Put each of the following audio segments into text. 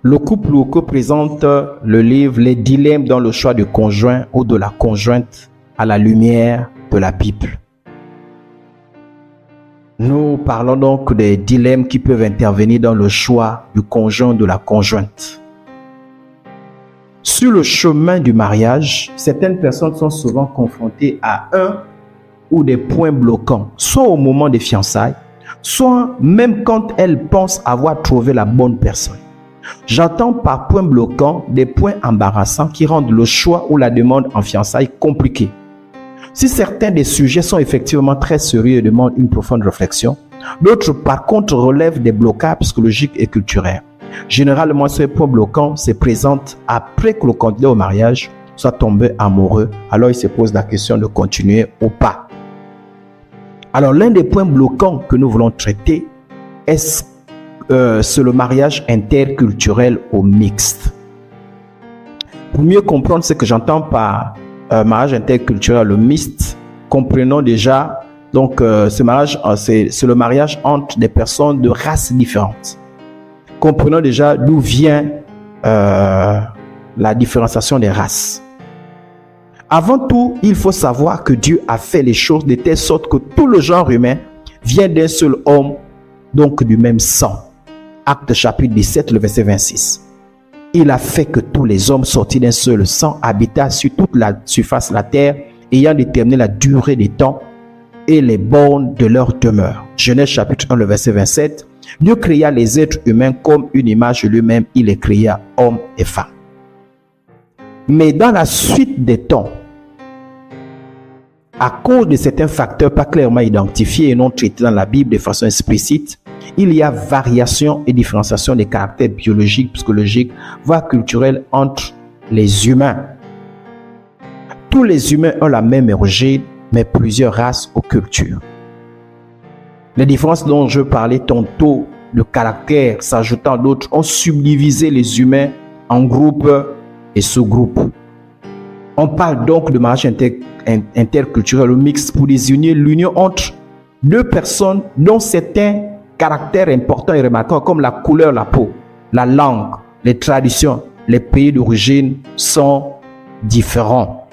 Le couple locaux présente le livre Les dilemmes dans le choix du conjoint ou de la conjointe à la lumière de la Bible. Nous parlons donc des dilemmes qui peuvent intervenir dans le choix du conjoint ou de la conjointe. Sur le chemin du mariage, certaines personnes sont souvent confrontées à un ou des points bloquants, soit au moment des fiançailles, soit même quand elles pensent avoir trouvé la bonne personne. J'entends par points bloquants des points embarrassants qui rendent le choix ou la demande en fiançailles compliqué. Si certains des sujets sont effectivement très sérieux et demandent une profonde réflexion, d'autres par contre relèvent des blocages psychologiques et culturels. Généralement, ces points bloquants se présentent après que le candidat au mariage soit tombé amoureux. Alors, il se pose la question de continuer ou pas. Alors, l'un des points bloquants que nous voulons traiter c'est le mariage interculturel ou mixte. Pour mieux comprendre ce que j'entends par mariage interculturel ou mixte, comprenons déjà donc ce mariage, c'est le mariage entre des personnes de races différentes. Comprenons déjà d'où vient la différenciation des races. Avant tout, il faut savoir que Dieu a fait les choses de telle sorte que tout le genre humain vient d'un seul homme, donc du même sang. Actes chapitre 17, le verset 26. Il a fait que tous les hommes sortis d'un seul sang habitaient sur toute la surface de la terre, ayant déterminé la durée des temps et les bornes de leur demeure. Genèse chapitre 1, le verset 27. Dieu créa les êtres humains comme une image de lui-même, il les créa hommes et femmes. Mais dans la suite des temps, à cause de certains facteurs pas clairement identifiés et non traités dans la Bible de façon explicite, il y a variation et différenciation des caractères biologiques, psychologiques, voire culturels entre les humains. Tous les humains ont la même origine, mais plusieurs races ou cultures. Les différences dont je parlais tantôt, de caractère s'ajoutant à d'autres, ont subdivisé les humains en groupes et sous-groupes. On parle donc de mariage interculturel ou mixte pour désigner l'union entre deux personnes dont certains caractères importants et remarquables comme la couleur de la peau, la langue, les traditions, les pays d'origine sont différents.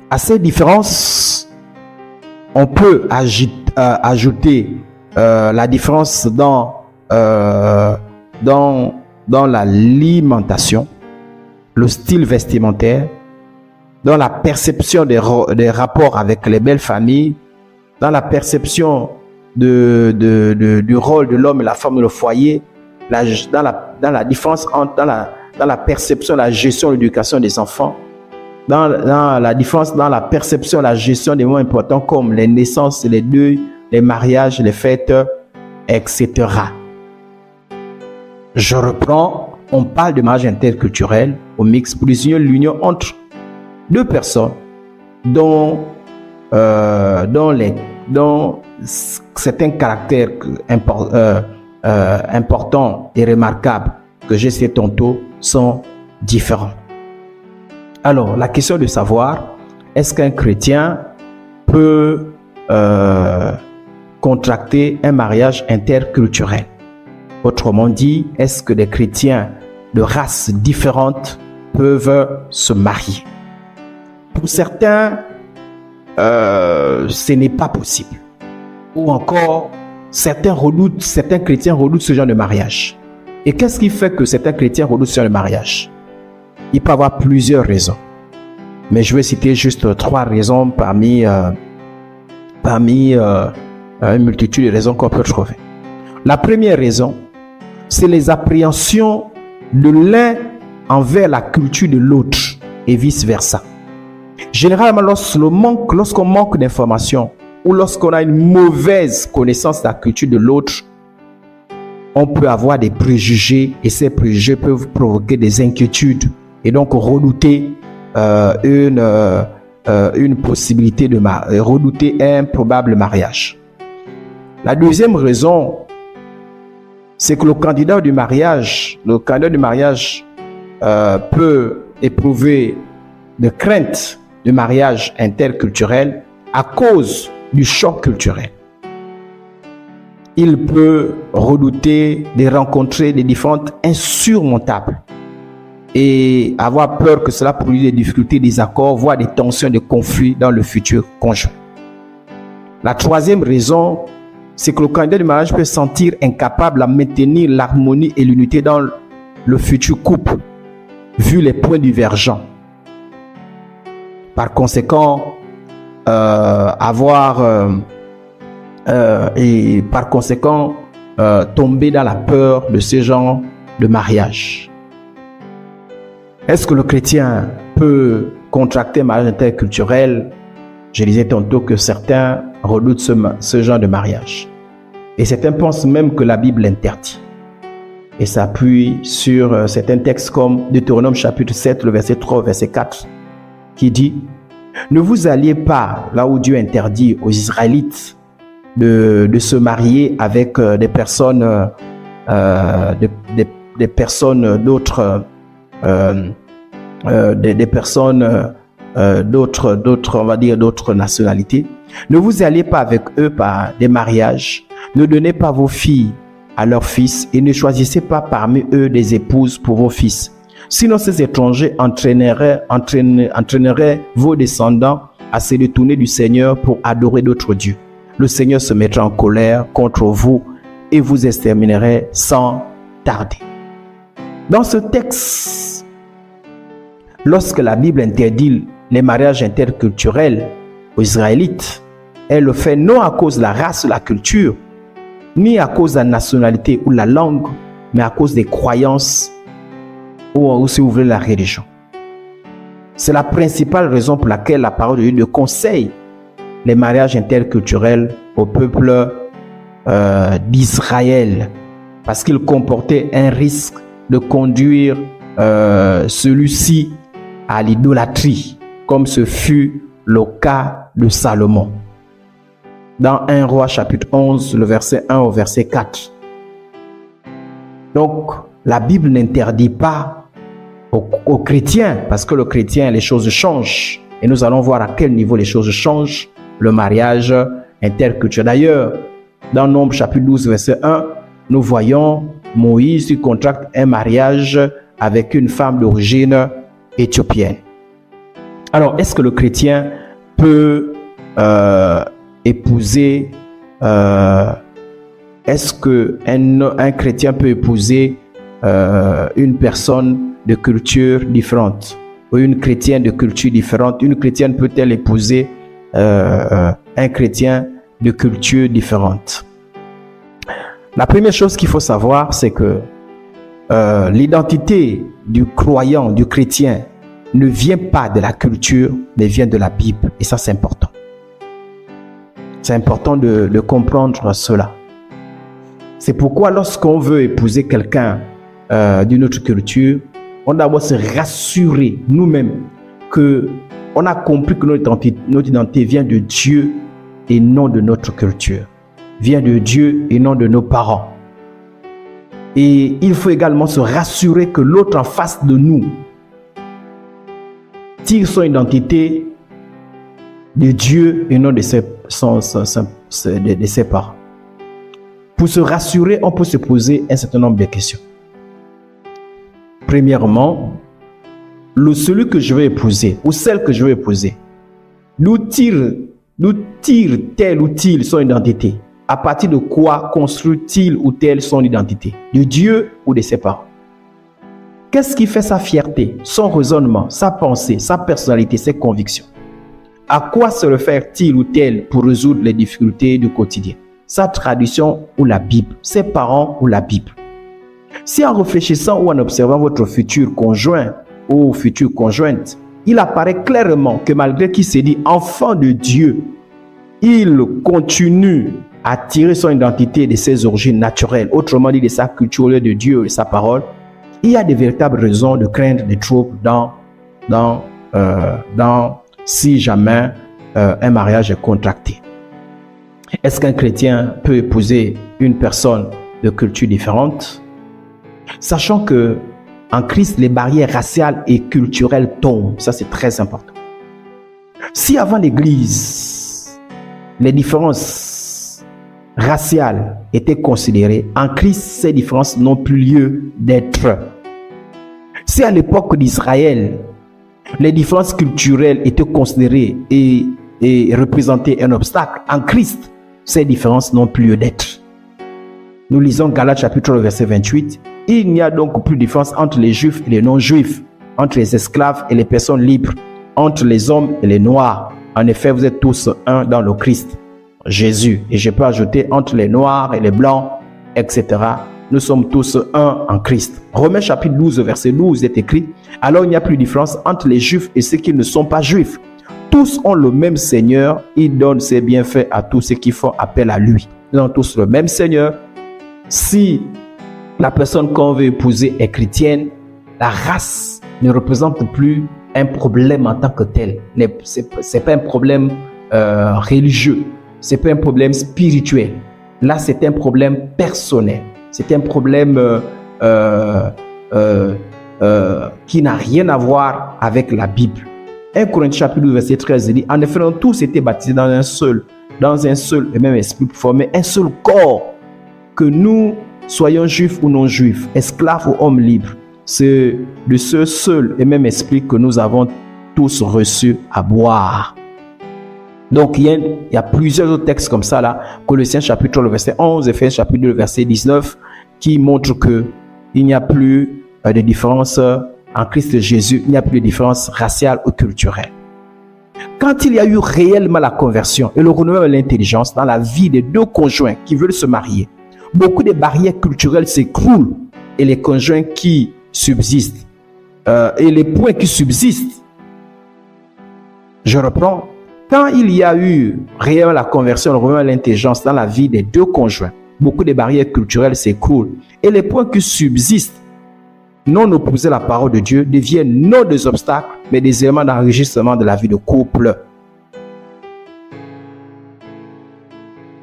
À ces différences, on peut ajouter la différence dans l'alimentation, le style vestimentaire, dans la perception des rapports avec les belles familles, dans la perception du rôle de l'homme et la femme dans le foyer, dans la différence entre dans la perception, la gestion, l'éducation des enfants, dans la différence dans la perception, la gestion des moments importants comme les naissances, les deuils, les mariages, les fêtes, etc. Je reprends, on parle de mariage interculturel ou mixte pour désigner l'union entre deux personnes dont certains caractères importants et remarquables que j'ai cités tantôt sont différents. Alors, la question de savoir, est-ce qu'un chrétien peut contracter un mariage interculturel? Autrement dit, est-ce que des chrétiens de races différentes peuvent se marier? Pour certains, ce n'est pas possible. Ou encore, certains chrétiens redoutent ce genre de mariage. Et qu'est-ce qui fait que certains chrétiens redoutent ce genre de mariage? Il peut y avoir plusieurs raisons. Mais je vais citer juste 3 raisons parmi une multitude de raisons qu'on peut trouver. La première raison, c'est les appréhensions de l'un envers la culture de l'autre et vice-versa. Généralement, lorsqu'on manque d'informations ou lorsqu'on a une mauvaise connaissance de la culture de l'autre, on peut avoir des préjugés et ces préjugés peuvent provoquer des inquiétudes et donc redouter une possibilité redouter un probable mariage. La deuxième raison, c'est que le candidat du mariage peut éprouver de craintes de mariage interculturel à cause du choc culturel. il peut redouter de rencontrer des différentes insurmontables et avoir peur que cela produise des difficultés, des accords, voire des tensions, des conflits dans le futur conjoint. La troisième raison, c'est que le candidat du mariage peut se sentir incapable à maintenir l'harmonie et l'unité dans le futur couple, vu les points divergents. Par conséquent, tomber dans la peur de ce genre de mariage. Est-ce que le chrétien peut contracter un mariage interculturel? Je disais tantôt que certains redoutent ce genre de mariage. Et certains pensent même que la Bible l'interdit. Et s'appuie sur certains textes comme Deutéronome chapitre 7, le verset 3 au verset 4, qui dit: ne vous alliez pas là où Dieu interdit aux Israélites de se marier avec des personnes d'autres on va dire d'autres nationalités. Ne vous alliez pas avec eux par des mariages. Ne donnez pas vos filles à leurs fils et ne choisissez pas parmi eux des épouses pour vos fils. Sinon, ces étrangers entraîneraient vos descendants à se détourner du Seigneur pour adorer d'autres dieux. Le Seigneur se mettra en colère contre vous et vous exterminerait sans tarder. Dans ce texte, lorsque la Bible interdit les mariages interculturels aux Israélites, elle le fait non à cause de la race ou la culture, ni à cause de la nationalité ou la langue, mais à cause des croyances ou si vous voulez la religion. C'est la principale raison pour laquelle la parole de Dieu conseille les mariages interculturels au peuple d'Israël, parce qu'il comportait un risque de conduire celui-ci à l'idolâtrie, comme ce fut le cas de Salomon. Dans 1 Roi chapitre 11, le verset 1 au verset 4. Donc, la Bible n'interdit pas aux chrétiens, parce que le chrétien, les choses changent. Et nous allons voir à quel niveau les choses changent, le mariage interculturel. D'ailleurs, dans Nombre chapitre 12, verset 1, nous voyons Moïse qui contracte un mariage avec une femme d'origine éthiopienne. Alors, est-ce que le chrétien peut épouser est-ce qu'un chrétien peut épouser une personne de culture différente, ou une chrétienne de culture différente? Une chrétienne peut-elle épouser un chrétien de culture différente? La première chose qu'il faut savoir, c'est que l'identité du croyant, du chrétien, ne vient pas de la culture, mais vient de la Bible. Et ça, c'est important. C'est important de comprendre cela. C'est pourquoi lorsqu'on veut épouser quelqu'un d'une autre culture, on doit d'abord se rassurer nous-mêmes qu'on a compris que notre identité vient de Dieu et non de notre culture. Vient de Dieu et non de nos parents. Et il faut également se rassurer que l'autre en face de nous tire son identité de Dieu et non de ses parents. Pour se rassurer, on peut se poser un certain nombre de questions. Premièrement, celui que je veux épouser ou celle que je veux épouser, d'où tire tel ou tel son identité? À partir de quoi construit-il ou tel son identité? De Dieu ou de ses parents? Qu'est-ce qui fait sa fierté, son raisonnement, sa pensée, sa personnalité, ses convictions? À quoi se réfère-t-il ou tel pour résoudre les difficultés du quotidien? Sa tradition ou la Bible? Ses parents ou la Bible? Si en réfléchissant ou en observant votre futur conjoint ou future conjointe, il apparaît clairement que malgré qu'il s'est dit enfant de Dieu, il continue à tirer son identité de ses origines naturelles, autrement dit de sa culture, de Dieu et de sa parole, il y a de véritables raisons de craindre des troubles si jamais un mariage est contracté. Est-ce qu'un chrétien peut épouser une personne de culture différente? Sachant que en Christ, les barrières raciales et culturelles tombent. Ça, c'est très important. Si avant l'Église, les différences raciales étaient considérées, en Christ, ces différences n'ont plus lieu d'être. Si à l'époque d'Israël, les différences culturelles étaient considérées et représentaient un obstacle, en Christ, ces différences n'ont plus lieu d'être. Nous lisons Galates chapitre 3, verset 28. Il n'y a donc plus de différence entre les juifs et les non-juifs, entre les esclaves et les personnes libres, entre les hommes et les noirs. En effet, vous êtes tous un dans le Christ, Jésus. Et je peux ajouter entre les noirs et les blancs, etc. Nous sommes tous un en Christ. Romains chapitre 12, verset 12 est écrit: alors il n'y a plus de différence entre les juifs et ceux qui ne sont pas juifs. Tous ont le même Seigneur, il donne ses bienfaits à tous ceux qui font appel à lui. Nous avons tous le même Seigneur. Si la personne qu'on veut épouser est chrétienne, la race ne représente plus un problème en tant que tel. C'est pas un problème religieux, c'est pas un problème spirituel. Là, c'est un problème personnel. C'est un problème qui n'a rien à voir avec la Bible. 1 Corinthiens chapitre 12, verset 13 dit: en effet, nous avons tous été baptisés dans un seul et même esprit pour former un seul corps, que nous soyons juifs ou non juifs, esclaves ou hommes libres. C'est de ce seul et même esprit que nous avons tous reçu à boire. Donc il y a plusieurs autres textes comme ça là, Colossiens chapitre 3, verset 11, Éphésiens chapitre 2, verset 19, qui montrent que il n'y a plus de différence en Christ Jésus, il n'y a plus de différence raciale ou culturelle. Quand il y a eu réellement la conversion et le renouvellement de l'intelligence dans la vie des deux conjoints qui veulent se marier, beaucoup de barrières culturelles s'écroulent et les conjoints qui subsistent et les points qui subsistent. Je reprends. Quand il y a eu réellement la conversion, le renouvellement de l'intelligence dans la vie des deux conjoints, beaucoup de barrières culturelles s'écroulent et les points qui subsistent, non opposés à la parole de Dieu, deviennent non des obstacles, mais des éléments d'enrichissement de la vie de couple.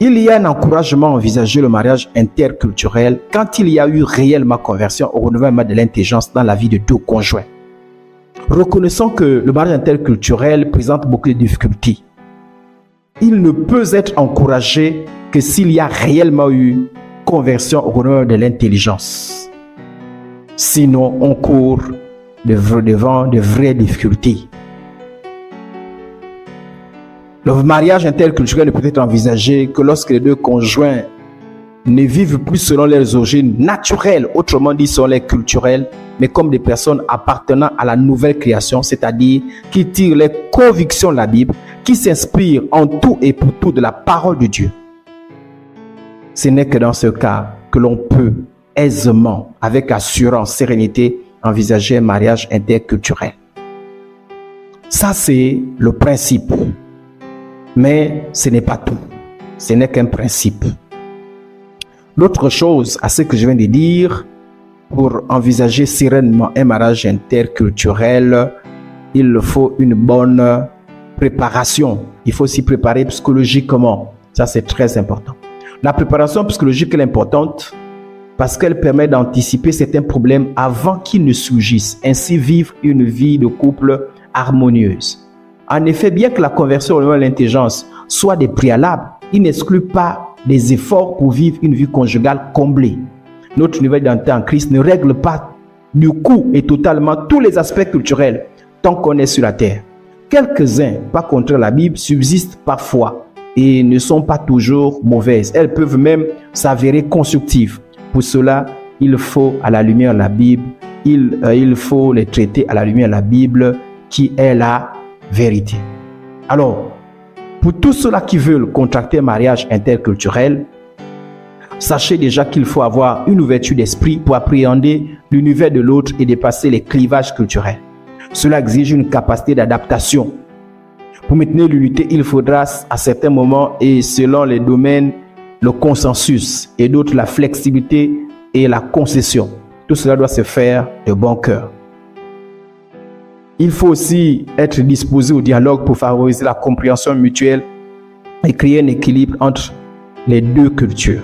Il y a un encouragement à envisager le mariage interculturel quand il y a eu réellement conversion au renouvellement de l'intelligence dans la vie de deux conjoints. Reconnaissons que le mariage interculturel présente beaucoup de difficultés. Il ne peut être encouragé que s'il y a réellement eu conversion au renouvellement de l'intelligence. Sinon, on court devant de vraies difficultés. Le mariage interculturel ne peut être envisagé que lorsque les deux conjoints ne vivent plus selon leurs origines naturelles, autrement dit selon les culturelles, mais comme des personnes appartenant à la nouvelle création, c'est-à-dire qui tirent les convictions de la Bible, qui s'inspirent en tout et pour tout de la parole de Dieu. Ce n'est que dans ce cas que l'on peut aisément, avec assurance, sérénité, envisager un mariage interculturel. Ça, c'est le principe. Mais ce n'est pas tout. Ce n'est qu'un principe. L'autre chose à ce que je viens de dire, pour envisager sereinement un mariage interculturel, il faut une bonne préparation. Il faut s'y préparer psychologiquement. Ça, c'est très important. La préparation psychologique est importante parce qu'elle permet d'anticiper certains problèmes avant qu'ils ne surgissent. Ainsi, vivre une vie de couple harmonieuse. En effet, bien que la conversion à l'intelligence soit des préalables, il n'exclut pas des efforts pour vivre une vie conjugale comblée. Notre nouvelle identité en Christ ne règle pas du coup et totalement tous les aspects culturels tant qu'on est sur la terre. Quelques-uns, pas contre la Bible, subsistent parfois et ne sont pas toujours mauvaises. Elles peuvent même s'avérer constructives. Pour cela, il faut à la lumière de la Bible, il faut les traiter à la lumière de la Bible qui est la vérité. Alors, pour tous ceux-là qui veulent contracter un mariage interculturel, sachez déjà qu'il faut avoir une ouverture d'esprit pour appréhender l'univers de l'autre et dépasser les clivages culturels. Cela exige une capacité d'adaptation. Pour maintenir l'unité, il faudra à certains moments et selon les domaines, le consensus et d'autres la flexibilité et la concession. Tout cela doit se faire de bon cœur. Il faut aussi être disposé au dialogue pour favoriser la compréhension mutuelle et créer un équilibre entre les deux cultures.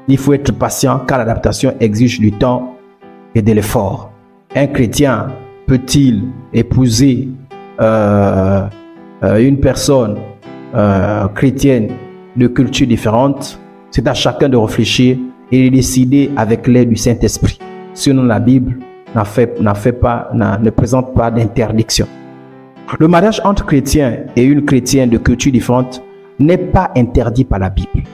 Il faut être patient car l'adaptation exige du temps et de l'effort. Un chrétien peut-il épouser une personne chrétienne de culture différente? C'est à chacun de réfléchir et de décider avec l'aide du Saint-Esprit. Sinon, la Bible ne présente pas d'interdiction. Le mariage entre chrétiens et une chrétienne de culture différente n'est pas interdit par la Bible.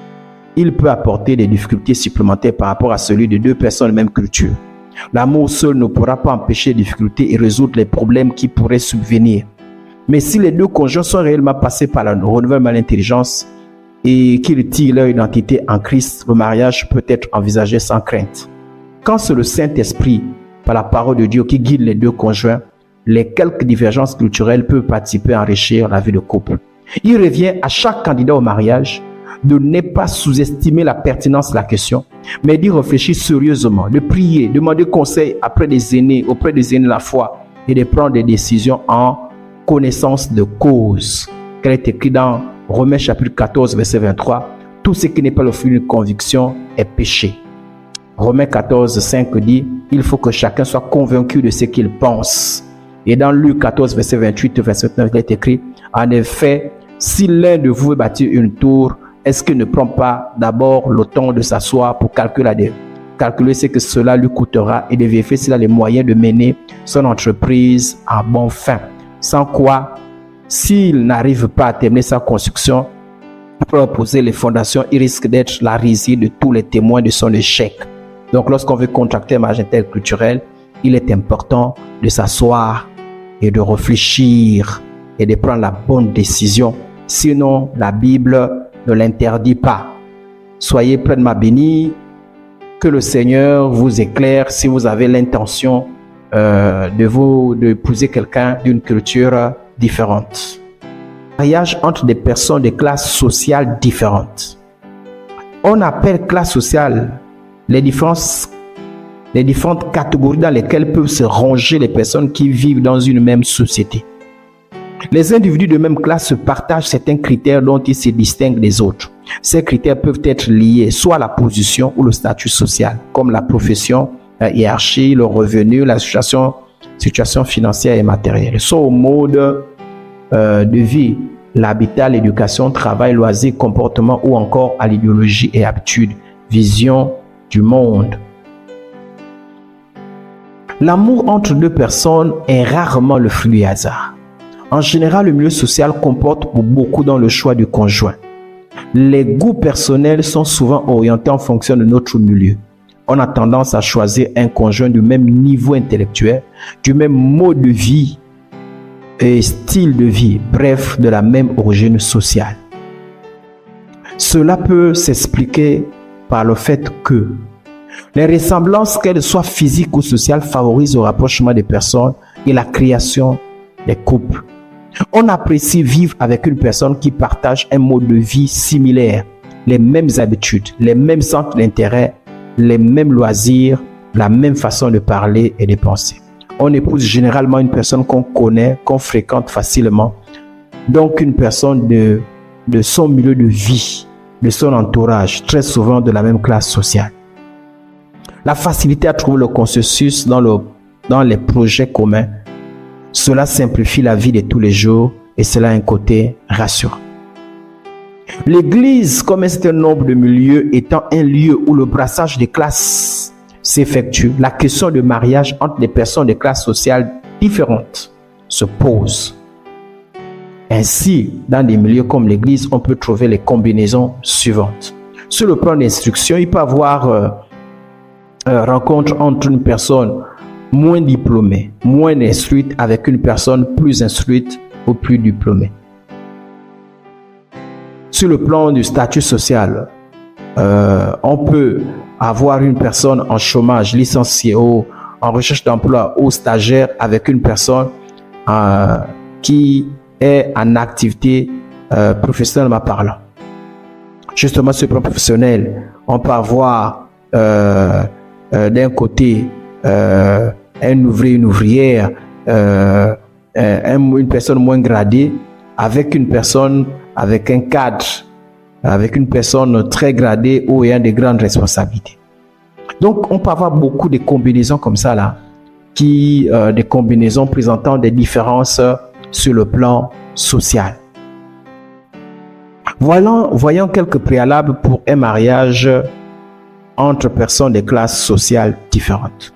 Il peut apporter des difficultés supplémentaires par rapport à celui de deux personnes de même culture. L'amour seul ne pourra pas empêcher les difficultés et résoudre les problèmes qui pourraient subvenir. Mais si les deux conjoints sont réellement passés par le renouvellement de l'intelligence et qu'ils tirent leur identité en Christ, le mariage peut être envisagé sans crainte. Quand c'est le Saint-Esprit, par la parole de Dieu, qui guide les deux conjoints, les quelques divergences culturelles peuvent participer à enrichir la vie de couple. Il revient à chaque candidat au mariage de ne pas sous-estimer la pertinence de la question, mais d'y réfléchir sérieusement, de prier, demander conseil auprès des aînés de la foi et de prendre des décisions en connaissance de cause. Qu'elle est écrit dans Romains chapitre 14, verset 23, « Tout ce qui n'est pas le fruit d'une conviction est péché. » Romains 14, 5 dit, « Il faut que chacun soit convaincu de ce qu'il pense. » Et dans Luc 14, verset 28, verset 29, il est écrit, « En effet, si l'un de vous veut bâtir une tour, est-ce qu'il ne prend pas d'abord le temps de s'asseoir pour calculer ce que cela lui coûtera et de vérifier s'il a les moyens de mener son entreprise à bon fin? Sans quoi, s'il n'arrive pas à terminer sa construction, pour poser les fondations, il risque d'être la risée de tous les témoins de son échec. Donc, lorsqu'on veut contracter un mariage interculturel, il est important de s'asseoir et de réfléchir et de prendre la bonne décision. Sinon, la Bible ne l'interdit pas. Soyez pleinement bénis. Que le Seigneur vous éclaire si vous avez l'intention d'épouser quelqu'un d'une culture différente. Mariage entre des personnes de classes sociales différentes. On appelle classe sociale les différentes catégories dans lesquelles peuvent se ranger les personnes qui vivent dans une même société. Les individus de même classe se partagent certains critères dont ils se distinguent des autres. Ces critères peuvent être liés soit à la position ou le statut social, comme la profession, la hiérarchie, le revenu, la situation financière et matérielle, soit au mode de vie, l'habitat, l'éducation, travail, loisirs, comportement ou encore à l'idéologie et habitude, vision du monde. L'amour entre deux personnes est rarement le fruit du hasard. En général, le milieu social comporte beaucoup dans le choix du conjoint. Les goûts personnels sont souvent orientés en fonction de notre milieu. On a tendance à choisir un conjoint du même niveau intellectuel, du même mode de vie et style de vie, bref, de la même origine sociale. Cela peut s'expliquer par le fait que les ressemblances, qu'elles soient physiques ou sociales, favorisent le rapprochement des personnes et la création des couples. On apprécie vivre avec une personne qui partage un mode de vie similaire, les mêmes habitudes, les mêmes centres d'intérêt, les mêmes loisirs, la même façon de parler et de penser. On épouse généralement une personne qu'on connaît, qu'on fréquente facilement, donc une personne de son milieu de vie, de son entourage, très souvent de la même classe sociale. La facilité à trouver le consensus dans les projets communs, cela simplifie la vie de tous les jours et cela a un côté rassurant. L'église, comme un certain nombre de milieux, étant un lieu où le brassage des classes s'effectue, la question de mariage entre des personnes de classes sociales différentes se pose. Ainsi, dans des milieux comme l'église, on peut trouver les combinaisons suivantes. Sur le plan d'instruction, il peut y avoir rencontre entre une personne moins diplômée, moins instruite avec une personne plus instruite ou plus diplômée. Sur le plan du statut social, on peut avoir une personne en chômage, licenciée ou en recherche d'emploi ou stagiaire avec une personne qui est en activité professionnellement parlant. Justement, sur le plan professionnel, on peut avoir d'un côté un ouvrier, une ouvrière, une personne moins gradée avec une personne, avec un cadre, avec une personne très gradée ou ayant de grandes responsabilités. Donc, on peut avoir beaucoup de combinaisons comme ça là, des combinaisons présentant des différences sur le plan social. Voyons quelques préalables pour un mariage entre personnes de classes sociales différentes.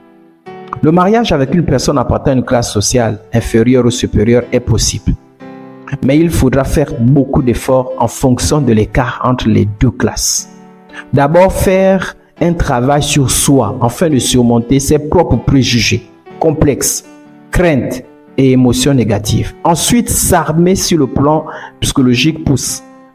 Le mariage avec une personne appartenant à une classe sociale inférieure ou supérieure est possible. Mais il faudra faire beaucoup d'efforts en fonction de l'écart entre les deux classes. D'abord, faire un travail sur soi afin de surmonter ses propres préjugés, complexes, craintes et émotions négatives. Ensuite, s'armer sur le plan psychologique pour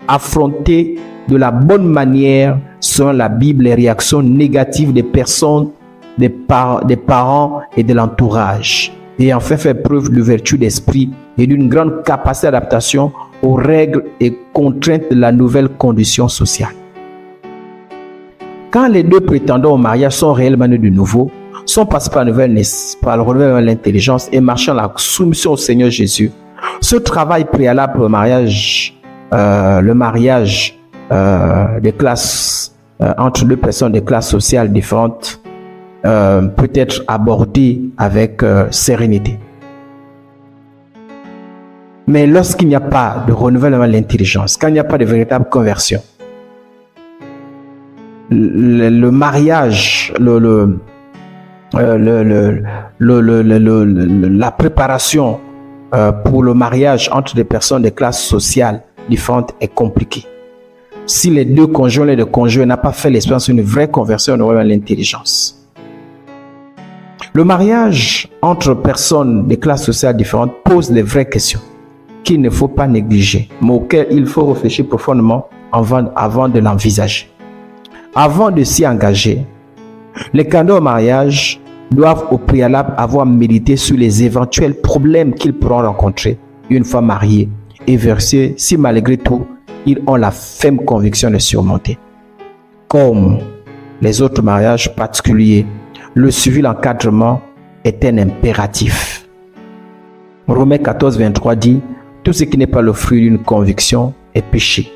affronter de la bonne manière, selon la Bible, les réactions négatives des personnes, des parents et de l'entourage. Et enfin, faire preuve d'ouverture d'esprit et d'une grande capacité d'adaptation aux règles et contraintes de la nouvelle condition sociale. Quand les deux prétendants au mariage sont réellement nés de nouveau, sont passés par le renouvellement de l'intelligence et marchant la soumission au Seigneur Jésus, ce travail préalable pour le mariage des classes entre deux personnes de classes sociales différentes peut être abordé avec sérénité. Mais lorsqu'il n'y a pas de renouvellement de l'intelligence, quand il n'y a pas de véritable conversion, le mariage, la préparation pour le mariage entre des personnes de classes sociales différentes est compliquée. Si les deux conjoints et les conjoints n'ont pas fait l'expérience d'une vraie conversion de l'intelligence. Le mariage entre personnes de classes sociales différentes pose des vraies questions qu'il ne faut pas négliger, mais auxquelles il faut réfléchir profondément avant de l'envisager. Avant de s'y engager, les candidats au mariage doivent au préalable avoir médité sur les éventuels problèmes qu'ils pourront rencontrer une fois mariés et vérifier si malgré tout, ils ont la ferme conviction de surmonter. Comme les autres mariages particuliers, le suivi de l'encadrement est un impératif. Romains 14, 23 dit « Tout ce qui n'est pas le fruit d'une conviction est péché ».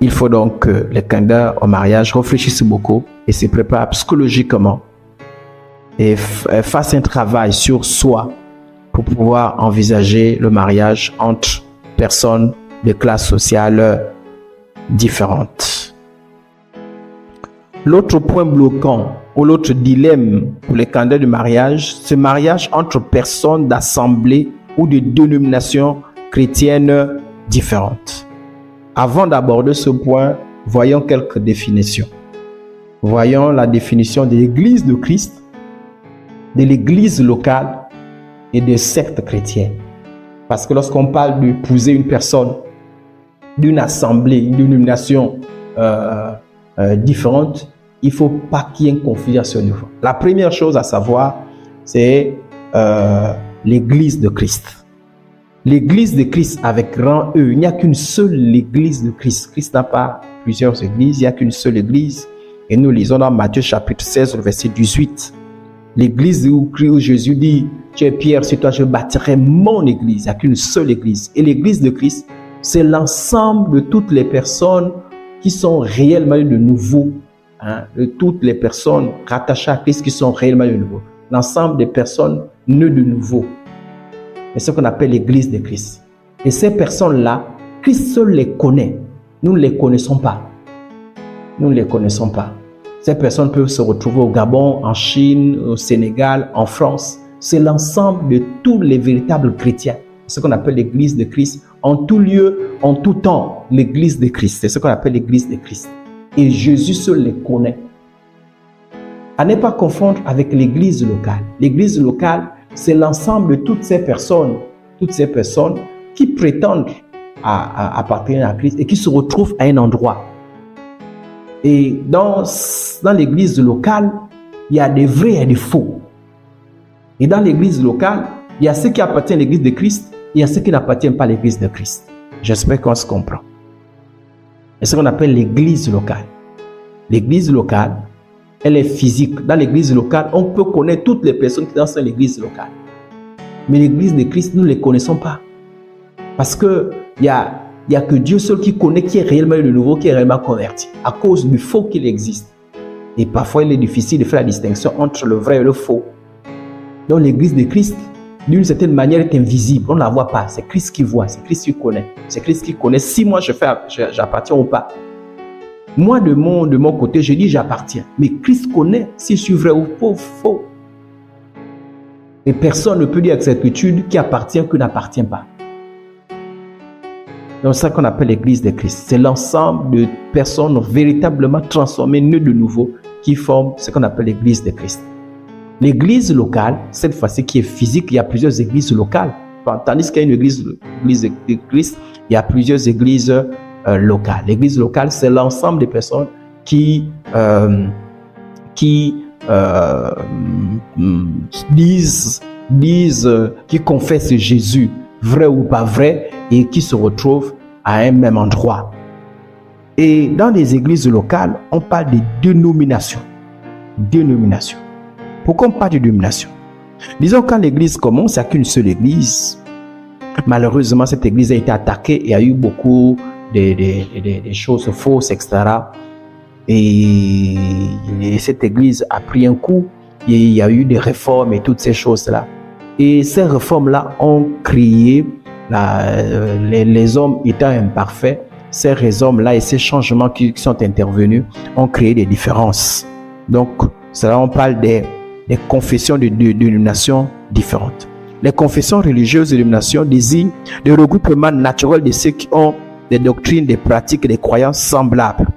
Il faut donc que les candidats au mariage réfléchissent beaucoup et se préparent psychologiquement et fassent un travail sur soi pour pouvoir envisager le mariage entre personnes de classes sociales différentes. L'autre point bloquant ou l'autre dilemme pour les candidats du mariage, c'est le mariage entre personnes d'assemblées ou de dénominations chrétiennes différentes. Avant d'aborder ce point, voyons quelques définitions. Voyons la définition de l'Église de Christ, de l'Église locale et des sectes chrétiennes. Parce que lorsqu'on parle d'épouser une personne d'une assemblée, une dénomination différente, il ne faut pas qu'il y ait une confusion à ce niveau. La première chose à savoir, c'est l'Église de Christ. L'Église de Christ avec grand E, il n'y a qu'une seule Église de Christ. Christ n'a pas plusieurs églises, il n'y a qu'une seule Église. Et nous lisons dans Matthieu chapitre 16, le verset 18. L'Église où Jésus dit, tu es Pierre, sur toi je bâtirai mon Église. Il n'y a qu'une seule Église. Et l'Église de Christ, c'est l'ensemble de toutes les personnes qui sont réellement de nouveau. De toutes les personnes rattachées à Christ qui sont réellement de nouveau. L'ensemble des personnes nées de nouveau. C'est ce qu'on appelle l'Église de Christ. Et ces personnes-là, Christ seul les connaît. Nous ne les connaissons pas. Nous ne les connaissons pas. Ces personnes peuvent se retrouver au Gabon, en Chine, au Sénégal, en France. C'est l'ensemble de tous les véritables chrétiens. C'est ce qu'on appelle l'Église de Christ. En tout lieu, en tout temps, l'Église de Christ. C'est ce qu'on appelle l'Église de Christ. Et Jésus seul les connaît. À ne pas confondre avec l'Église locale. L'Église locale, c'est l'ensemble de toutes ces personnes qui prétendent appartenir à Christ et qui se retrouvent à un endroit. Et dans l'église locale, il y a des vrais et des faux. Et dans l'église locale, il y a ceux qui appartiennent à l'église de Christ et il y a ceux qui n'appartiennent pas à l'église de Christ. J'espère qu'on se comprend. C'est ce qu'on appelle l'église locale. L'église locale, elle est physique. Dans l'église locale, on peut connaître toutes les personnes qui sont dans l'église locale. Mais l'église de Christ, nous ne les connaissons pas. Parce qu'il n'y a que Dieu seul qui connaît qui est réellement le nouveau, qui est réellement converti. À cause du faux qu'il existe. Et parfois, il est difficile de faire la distinction entre le vrai et le faux. Dans l'église de Christ, d'une certaine manière, est invisible. On ne la voit pas. C'est Christ qui voit, c'est Christ qui connaît. C'est Christ qui connaît si moi j'appartiens ou pas. Moi, de mon côté, je dis j'appartiens. Mais Christ connaît si je suis vrai ou faux. Et personne ne peut dire avec certitude qui appartient, qui n'appartient pas. Donc, c'est ça qu'on appelle l'Église de Christ. C'est l'ensemble de personnes véritablement transformées, nées de nouveau, qui forment ce qu'on appelle l'Église de Christ. L'église locale, cette fois-ci qui est physique, il y a plusieurs églises locales. Tandis qu'il y a une église de Christ, il y a plusieurs églises locales. L'église locale, c'est l'ensemble des personnes qui qui confessent Jésus, vrai ou pas vrai, et qui se retrouvent à un même endroit. Et dans les églises locales, on parle de dénomination. Dénomination. Pourquoi on parle de dénomination? Disons, quand l'église commence, il n'y a qu'une seule église. Malheureusement, cette église a été attaquée et il y a eu beaucoup de choses fausses, etc. Et cette église a pris un coup. Et il y a eu des réformes et toutes ces choses-là. Et ces réformes-là ont créé, les hommes étant imparfaits, ces réformes-là et ces changements qui sont intervenus ont créé des différences. Donc, cela, on parle des confessions de dénominations différentes. Les confessions religieuses de dénominations désignent le regroupement naturel de ceux qui ont des doctrines, des pratiques et des croyances semblables.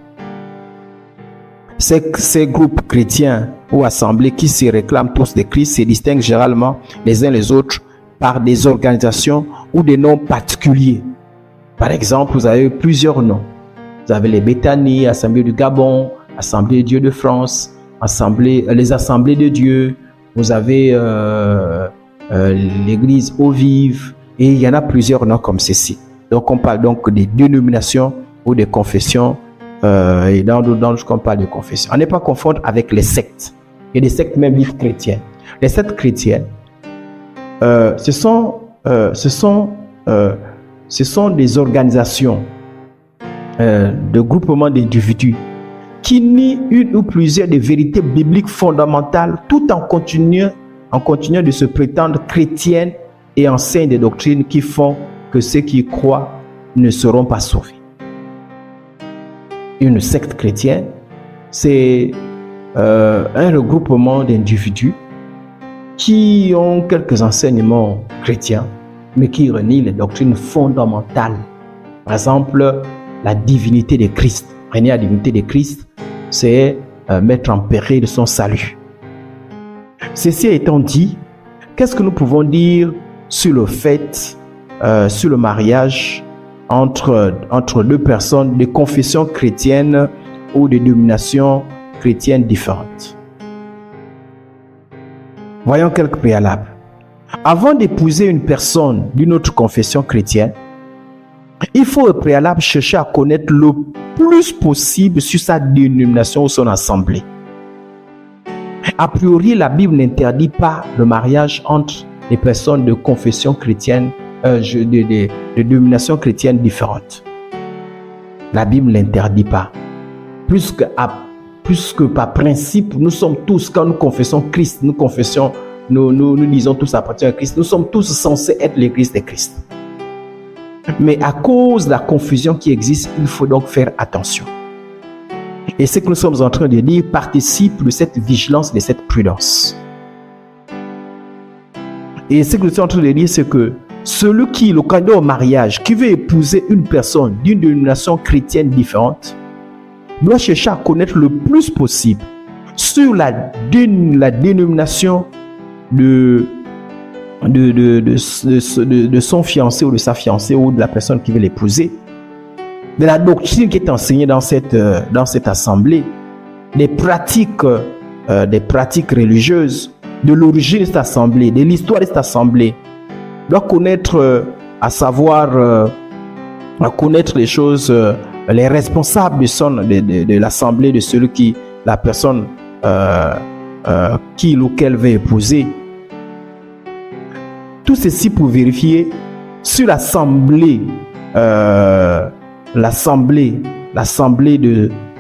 Ces groupes chrétiens ou assemblées qui se réclament tous de Christ se distinguent généralement les uns les autres par des organisations ou des noms particuliers. Par exemple, vous avez plusieurs noms. Vous avez les Béthanies, Assemblée du Gabon, Assemblée de Dieu de France, les Assemblées de Dieu. Vous avez l'Église Eau Vive et il y en a plusieurs noms comme ceci. Donc, on parle donc des dénominations ou des confessions. Et dans ce qu'on parle de confession, on n'est pas confondre avec les sectes. Et des sectes même dites chrétiennes. Les sectes chrétiennes, ce sont des organisations de groupements d'individus qui nient une ou plusieurs des vérités bibliques fondamentales tout en continuant de se prétendre chrétiennes et enseignent des doctrines qui font que ceux qui y croient ne seront pas sauvés. Une secte chrétienne, c'est un regroupement d'individus qui ont quelques enseignements chrétiens, mais qui renient les doctrines fondamentales. Par exemple, la divinité de Christ. Renier la divinité de Christ, c'est mettre en péril son salut. Ceci étant dit, qu'est-ce que nous pouvons dire sur le fait, sur le mariage entre deux personnes de confession chrétienne ou de dénominations chrétiennes différentes? Voyons quelques préalables. Avant d'épouser une personne d'une autre confession chrétienne, il faut au préalable chercher à connaître le plus possible sur sa dénomination ou son assemblée. A priori, la Bible n'interdit pas le mariage entre les personnes de confession chrétienne, de dénominations chrétiennes différentes. La Bible ne l'interdit pas. Plus que par principe, nous sommes tous, quand nous confessons Christ, nous disons tous appartenir à Christ, nous sommes tous censés être l'Église de Christ. Mais à cause de la confusion qui existe, il faut donc faire attention. Et ce que nous sommes en train de dire participe de cette vigilance, de cette prudence. Et ce que nous sommes en train de dire, c'est que celui qui, le candidat au mariage, qui veut épouser une personne d'une dénomination chrétienne différente, doit chercher à connaître le plus possible sur la dénomination de son fiancé ou de sa fiancée ou de la personne qui veut l'épouser, de la doctrine qui est enseignée dans cette assemblée, des pratiques religieuses, de l'origine de cette assemblée, de l'histoire de cette assemblée. Doit connaître, connaître les choses, les responsables de l'assemblée, de celui qui, la personne qui ou qu'elle veut épouser. Tout ceci pour vérifier sur l'assemblée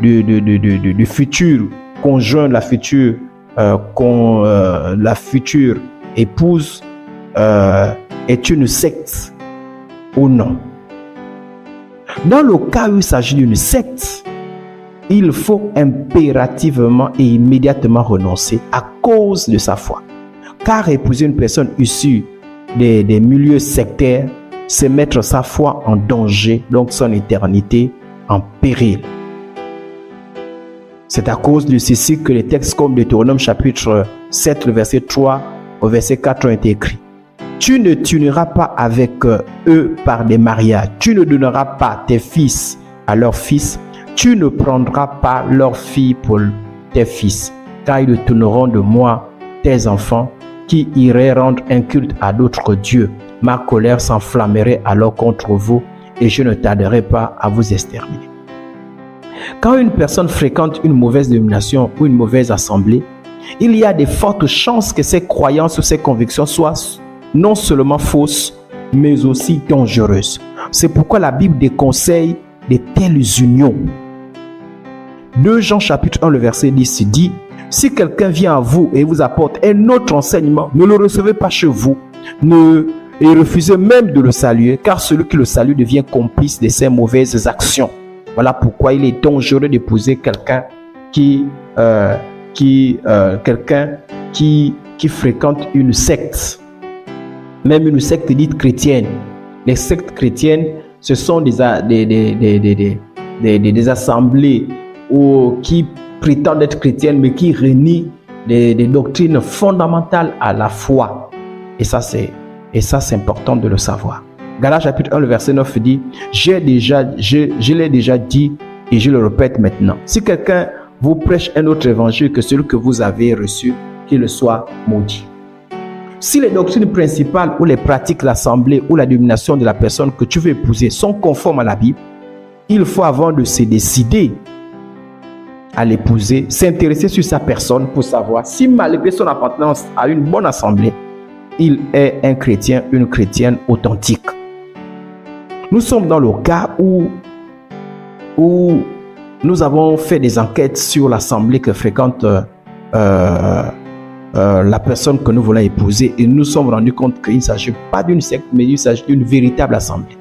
du futur conjoint, la future épouse, est une secte ou non. Dans le cas où il s'agit d'une secte, il faut impérativement et immédiatement renoncer à cause de sa foi. Car épouser une personne issue des milieux sectaires, c'est mettre sa foi en danger, donc son éternité en péril. C'est à cause de ceci que les textes comme Deutéronome chapitre 7, le verset 3 au verset 4 ont été écrits. Tu ne t'uniras pas avec eux par des mariages. Tu ne donneras pas tes fils à leurs fils. Tu ne prendras pas leurs filles pour tes fils, car ils tourneront de moi tes enfants qui iraient rendre un culte à d'autres dieux. Ma colère s'enflammerait alors contre vous et je ne tarderai pas à vous exterminer. Quand une personne fréquente une mauvaise dénomination ou une mauvaise assemblée, il y a de fortes chances que ses croyances ou ses convictions soient non seulement fausses, mais aussi dangereuses. C'est pourquoi la Bible déconseille de telles unions. 2 Jean chapitre 1, le verset 10 dit: si quelqu'un vient à vous et vous apporte un autre enseignement, ne le recevez pas chez vous, et refusez même de le saluer, car celui qui le salue devient complice de ses mauvaises actions. Voilà pourquoi il est dangereux d'épouser quelqu'un qui fréquente une secte, même une secte dite chrétienne. Les sectes chrétiennes, ce sont des assemblées qui prétendent être chrétiennes, mais qui renient des doctrines fondamentales à la foi. Et ça, c'est important de le savoir. Galates chapitre 1, le verset 9 dit: je l'ai déjà dit et je le répète maintenant. Si quelqu'un vous prêche un autre évangile que celui que vous avez reçu, qu'il soit maudit. Si les doctrines principales ou les pratiques de l'assemblée ou la domination de la personne que tu veux épouser sont conformes à la Bible, il faut, avant de se décider à l'épouser, s'intéresser sur sa personne pour savoir si, malgré son appartenance à une bonne assemblée, il est un chrétien, une chrétienne authentique. Nous sommes dans le cas où nous avons fait des enquêtes sur l'assemblée que fréquente la personne que nous voulons épouser, et nous nous sommes rendus compte qu'il ne s'agit pas d'une secte, mais il s'agit d'une véritable assemblée.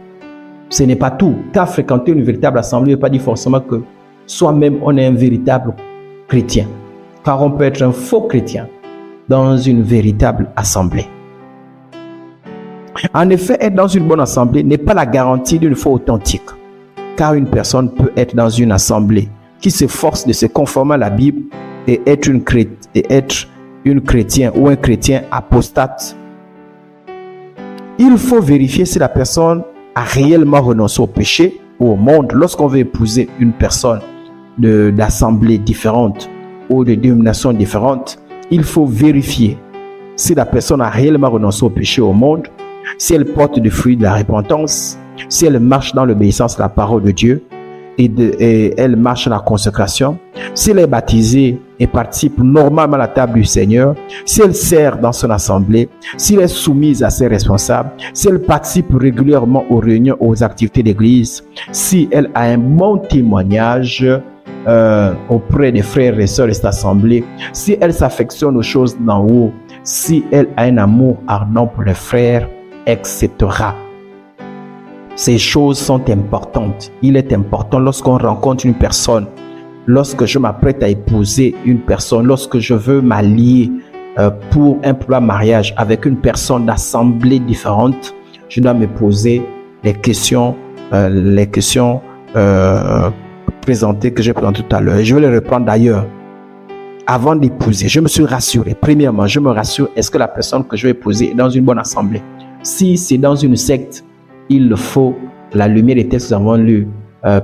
Ce n'est pas tout, car fréquenter une véritable assemblée ne veut pas dire forcément que soi-même on est un véritable chrétien, car on peut être un faux chrétien dans une véritable assemblée. En effet, être dans une bonne assemblée n'est pas la garantie d'une foi authentique, car une personne peut être dans une assemblée qui s'efforce de se conformer à la Bible et être une chrétien ou un chrétien apostate. Il faut vérifier si la personne a réellement renoncé au péché ou au monde. Lorsqu'on veut épouser une personne d'assemblée différente ou de dénomination différente, il faut vérifier si la personne a réellement renoncé au péché ou au monde, si elle porte du fruit de la repentance, si elle marche dans l'obéissance à la parole de Dieu et elle marche dans la consécration, si elle est baptisée et participe normalement à la table du Seigneur, si elle sert dans son assemblée, si elle est soumise à ses responsables, si elle participe régulièrement aux réunions, aux activités d'église, si elle a un bon témoignage auprès des frères et sœurs de cette assemblée, si elle s'affectionne aux choses d'en haut, si elle a un amour ardent pour les frères, etc. Ces choses sont importantes. Il est important lorsqu'on rencontre une personne, lorsque je m'apprête à épouser une personne, lorsque je veux m'allier pour un probable mariage avec une personne d'assemblée différente, je dois me poser les questions présentées que j'ai présentées tout à l'heure. Et je vais les reprendre d'ailleurs. Avant d'épouser, je me suis rassuré. Premièrement, je me rassure, est-ce que la personne que je vais épouser est dans une bonne assemblée? Si c'est dans une secte, il faut, la lumière des textes que nous avons lus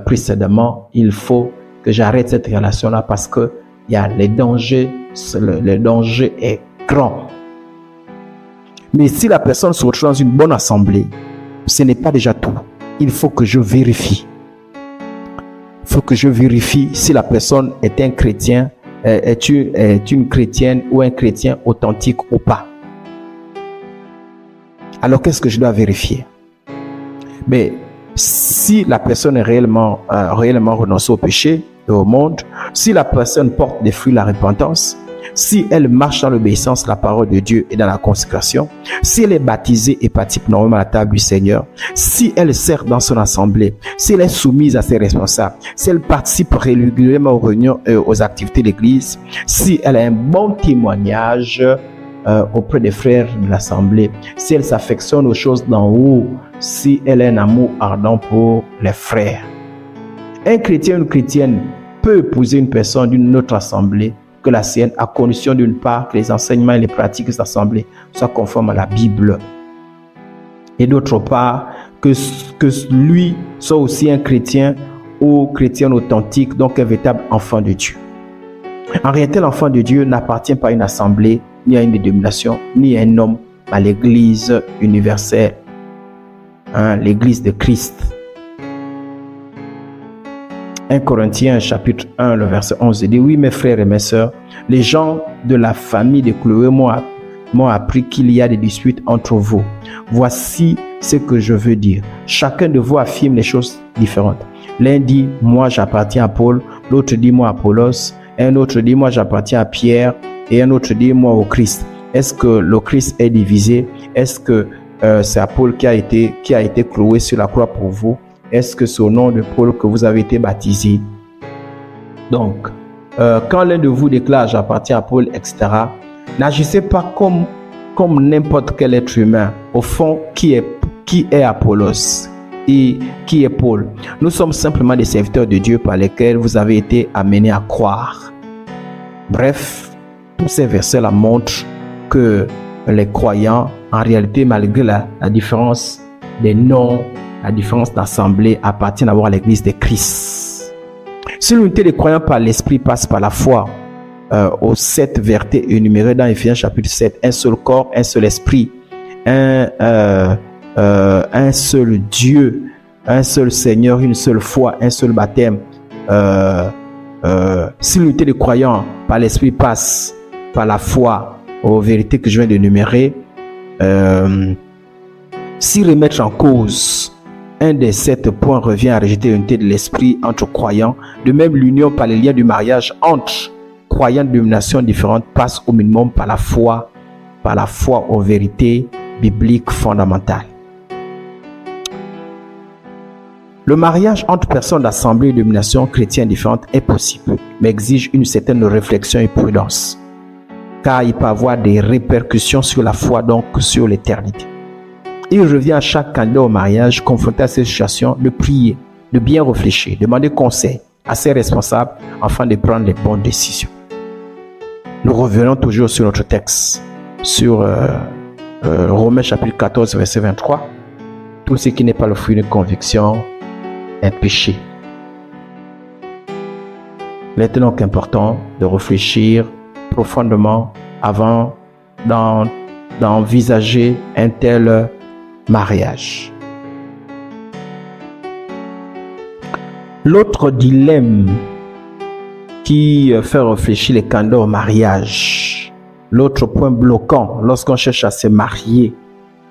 précédemment, il faut que j'arrête cette relation-là parce que il y a les dangers, le danger est grand. Mais si la personne se retrouve dans une bonne assemblée, ce n'est pas déjà tout. Il faut que je vérifie. Il faut que je vérifie si la personne est un chrétien, est une chrétienne ou un chrétien authentique ou pas. Alors, qu'est-ce que je dois vérifier? Mais si la personne est réellement renoncée au péché et au monde, si la personne porte des fruits de la repentance, si elle marche dans l'obéissance à la parole de Dieu et dans la consécration, si elle est baptisée et participe normalement à la table du Seigneur, si elle sert dans son assemblée, si elle est soumise à ses responsables, si elle participe régulièrement aux réunions et aux activités de l'Église, si elle a un bon témoignage auprès des frères de l'assemblée, si elle s'affectionne aux choses d'en haut, si elle a un amour ardent pour les frères. Un chrétien ou une chrétienne peut épouser une personne d'une autre assemblée que la sienne, à condition d'une part que les enseignements et les pratiques de cette assemblée soient conformes à la Bible, et d'autre part que lui soit aussi un chrétien ou chrétienne authentique, donc un véritable enfant de Dieu. En réalité, l'enfant de Dieu n'appartient pas à une assemblée, ni à une dénomination, ni à un homme, à l'Église universelle, l'Église de Christ. 1 Corinthiens chapitre 1, le verset 11 dit: oui, mes frères et mes sœurs, les gens de la famille de Chloé m'ont appris qu'il y a des disputes entre vous. Voici ce que je veux dire. Chacun de vous affirme les choses différentes. L'un dit: moi j'appartiens à Paul, l'autre dit: moi à Apollos, un autre dit: moi j'appartiens à Pierre, et un autre dit: moi au Christ. Est-ce que le Christ est divisé? Est-ce que c'est à Paul qui a été cloué sur la croix pour vous? Est-ce que c'est au nom de Paul que vous avez été baptisé? Donc, quand l'un de vous déclare: j'appartiens à Paul, etc., n'agissez pas comme n'importe quel être humain. Au fond, qui est Apollos et qui est Paul? Nous sommes simplement des serviteurs de Dieu par lesquels vous avez été amenés à croire. Bref, tous ces versets-là montrent que les croyants, en réalité, malgré la différence des noms, la différence d'assemblée, appartiennent d'abord à l'Église de Christ. Si l'unité des croyants par l'Esprit passe par la foi aux 7 vérités énumérées dans Éphésiens chapitre 7, un seul corps, un seul esprit, un seul Dieu, un seul Seigneur, une seule foi, un seul baptême. Si l'unité des croyants par l'Esprit passe par la foi aux vérités que je viens d'énumérer, si remettre en cause un des 7 points revient à rejeter l'unité de l'esprit entre croyants, de même l'union par les liens du mariage entre croyants de dénominations différentes passe au minimum par la foi aux vérités bibliques fondamentales. Le mariage entre personnes d'assemblée et de dénominations chrétiennes différentes est possible, mais exige une certaine réflexion et prudence, car il peut avoir des répercussions sur la foi, donc sur l'éternité. Il revient à chaque candidat au mariage confronté à cette situation de prier, de bien réfléchir, demander conseil à ses responsables afin de prendre les bonnes décisions. Nous revenons toujours sur notre texte, sur Romains chapitre 14, verset 23. Tout ce qui n'est pas le fruit d'une conviction est péché. Il est donc important de réfléchir profondément avant d'envisager un tel mariage. L'autre dilemme qui fait réfléchir les candidats au mariage, l'autre point bloquant lorsqu'on cherche à se marier,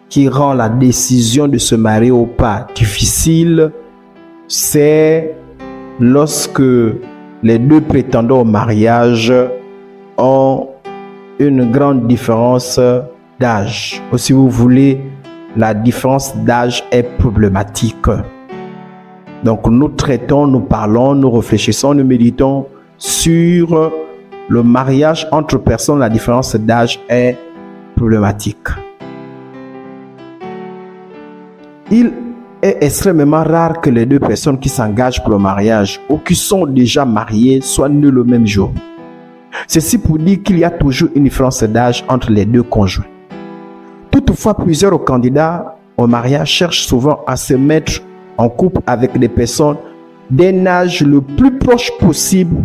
qui rend la décision de se marier ou pas difficile, c'est lorsque les deux prétendants au mariage ont une grande différence d'âge. Ou si vous voulez, la différence d'âge est problématique. Donc nous traitons, nous parlons, nous réfléchissons, nous méditons sur le mariage entre personnes. La différence d'âge est problématique. Il est extrêmement rare que les deux personnes qui s'engagent pour le mariage ou qui sont déjà mariées soient nées le même jour. Ceci pour dire qu'il y a toujours une différence d'âge entre les deux conjoints. Toutefois, plusieurs candidats au mariage cherchent souvent à se mettre en couple avec des personnes d'un âge le plus proche possible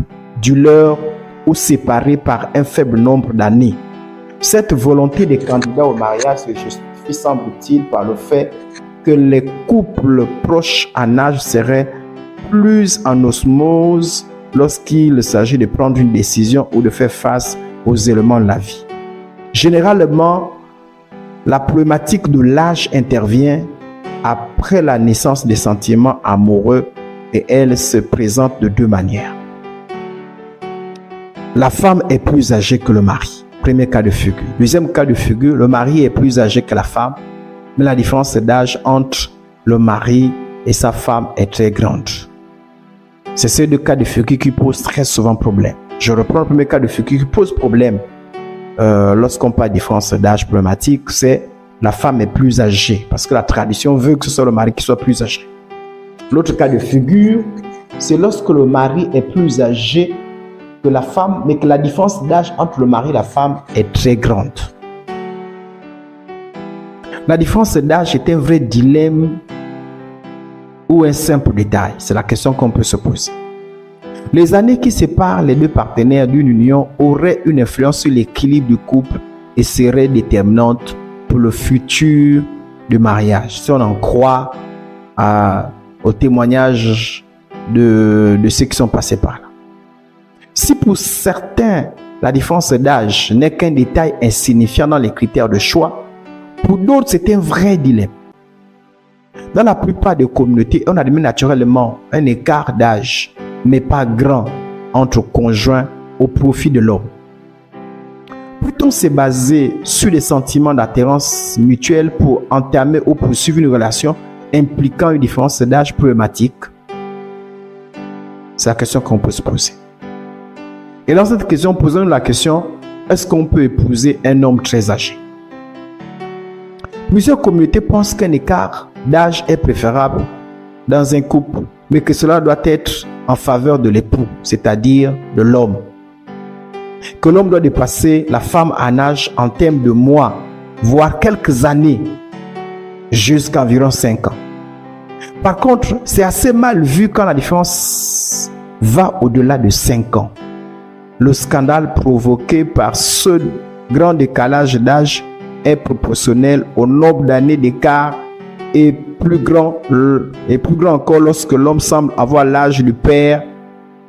du leur ou séparés par un faible nombre d'années. Cette volonté des candidats au mariage se justifie, semble-t-il, par le fait que les couples proches en âge seraient plus en osmose lorsqu'il s'agit de prendre une décision ou de faire face aux éléments de la vie. Généralement, la problématique de l'âge intervient après la naissance des sentiments amoureux et elle se présente de deux manières. la femme est plus âgée que le mari. Premier cas de figure. Deuxième cas de figure, le mari est plus âgé que la femme, mais la différence d'âge entre le mari et sa femme est très grande. C'est ces deux cas de figure qui posent très souvent problème. Je reprends le premier cas de figure qui pose problème lorsqu'on parle de différence d'âge problématique, c'est la femme est plus âgée parce que la tradition veut que ce soit le mari qui soit plus âgé. L'autre cas de figure, c'est lorsque le mari est plus âgé que la femme, mais que la différence d'âge entre le mari et la femme est très grande. La différence d'âge est un vrai dilemme ou un simple détail? C'est la question qu'on peut se poser. Les années qui séparent les deux partenaires d'une union auraient une influence sur l'équilibre du couple et seraient déterminantes pour le futur du mariage. Si on en croit au témoignage de ceux qui sont passés par là. Si pour certains, la différence d'âge n'est qu'un détail insignifiant dans les critères de choix, pour d'autres, c'est un vrai dilemme. Dans la plupart des communautés, on admet naturellement un écart d'âge, mais pas grand, entre conjoints au profit de l'homme. Peut-on se baser sur des sentiments d'attirance mutuelle pour entamer ou poursuivre une relation impliquant une différence d'âge problématique? C'est la question qu'on peut se poser. Et dans cette question, posons-nous la question, est-ce qu'on peut épouser un homme très âgé? Plusieurs communautés pensent qu'un écart d'âge est préférable dans un couple, mais que cela doit être en faveur de l'époux, c'est-à-dire de l'homme. Que l'homme doit dépasser la femme en âge en termes de mois, voire quelques années, jusqu'à environ 5 ans. Par contre, c'est assez mal vu quand la différence va au-delà de 5 ans. Le scandale provoqué par ce grand décalage d'âge est proportionnel au nombre d'années d'écart et plus grand encore lorsque l'homme semble avoir l'âge du père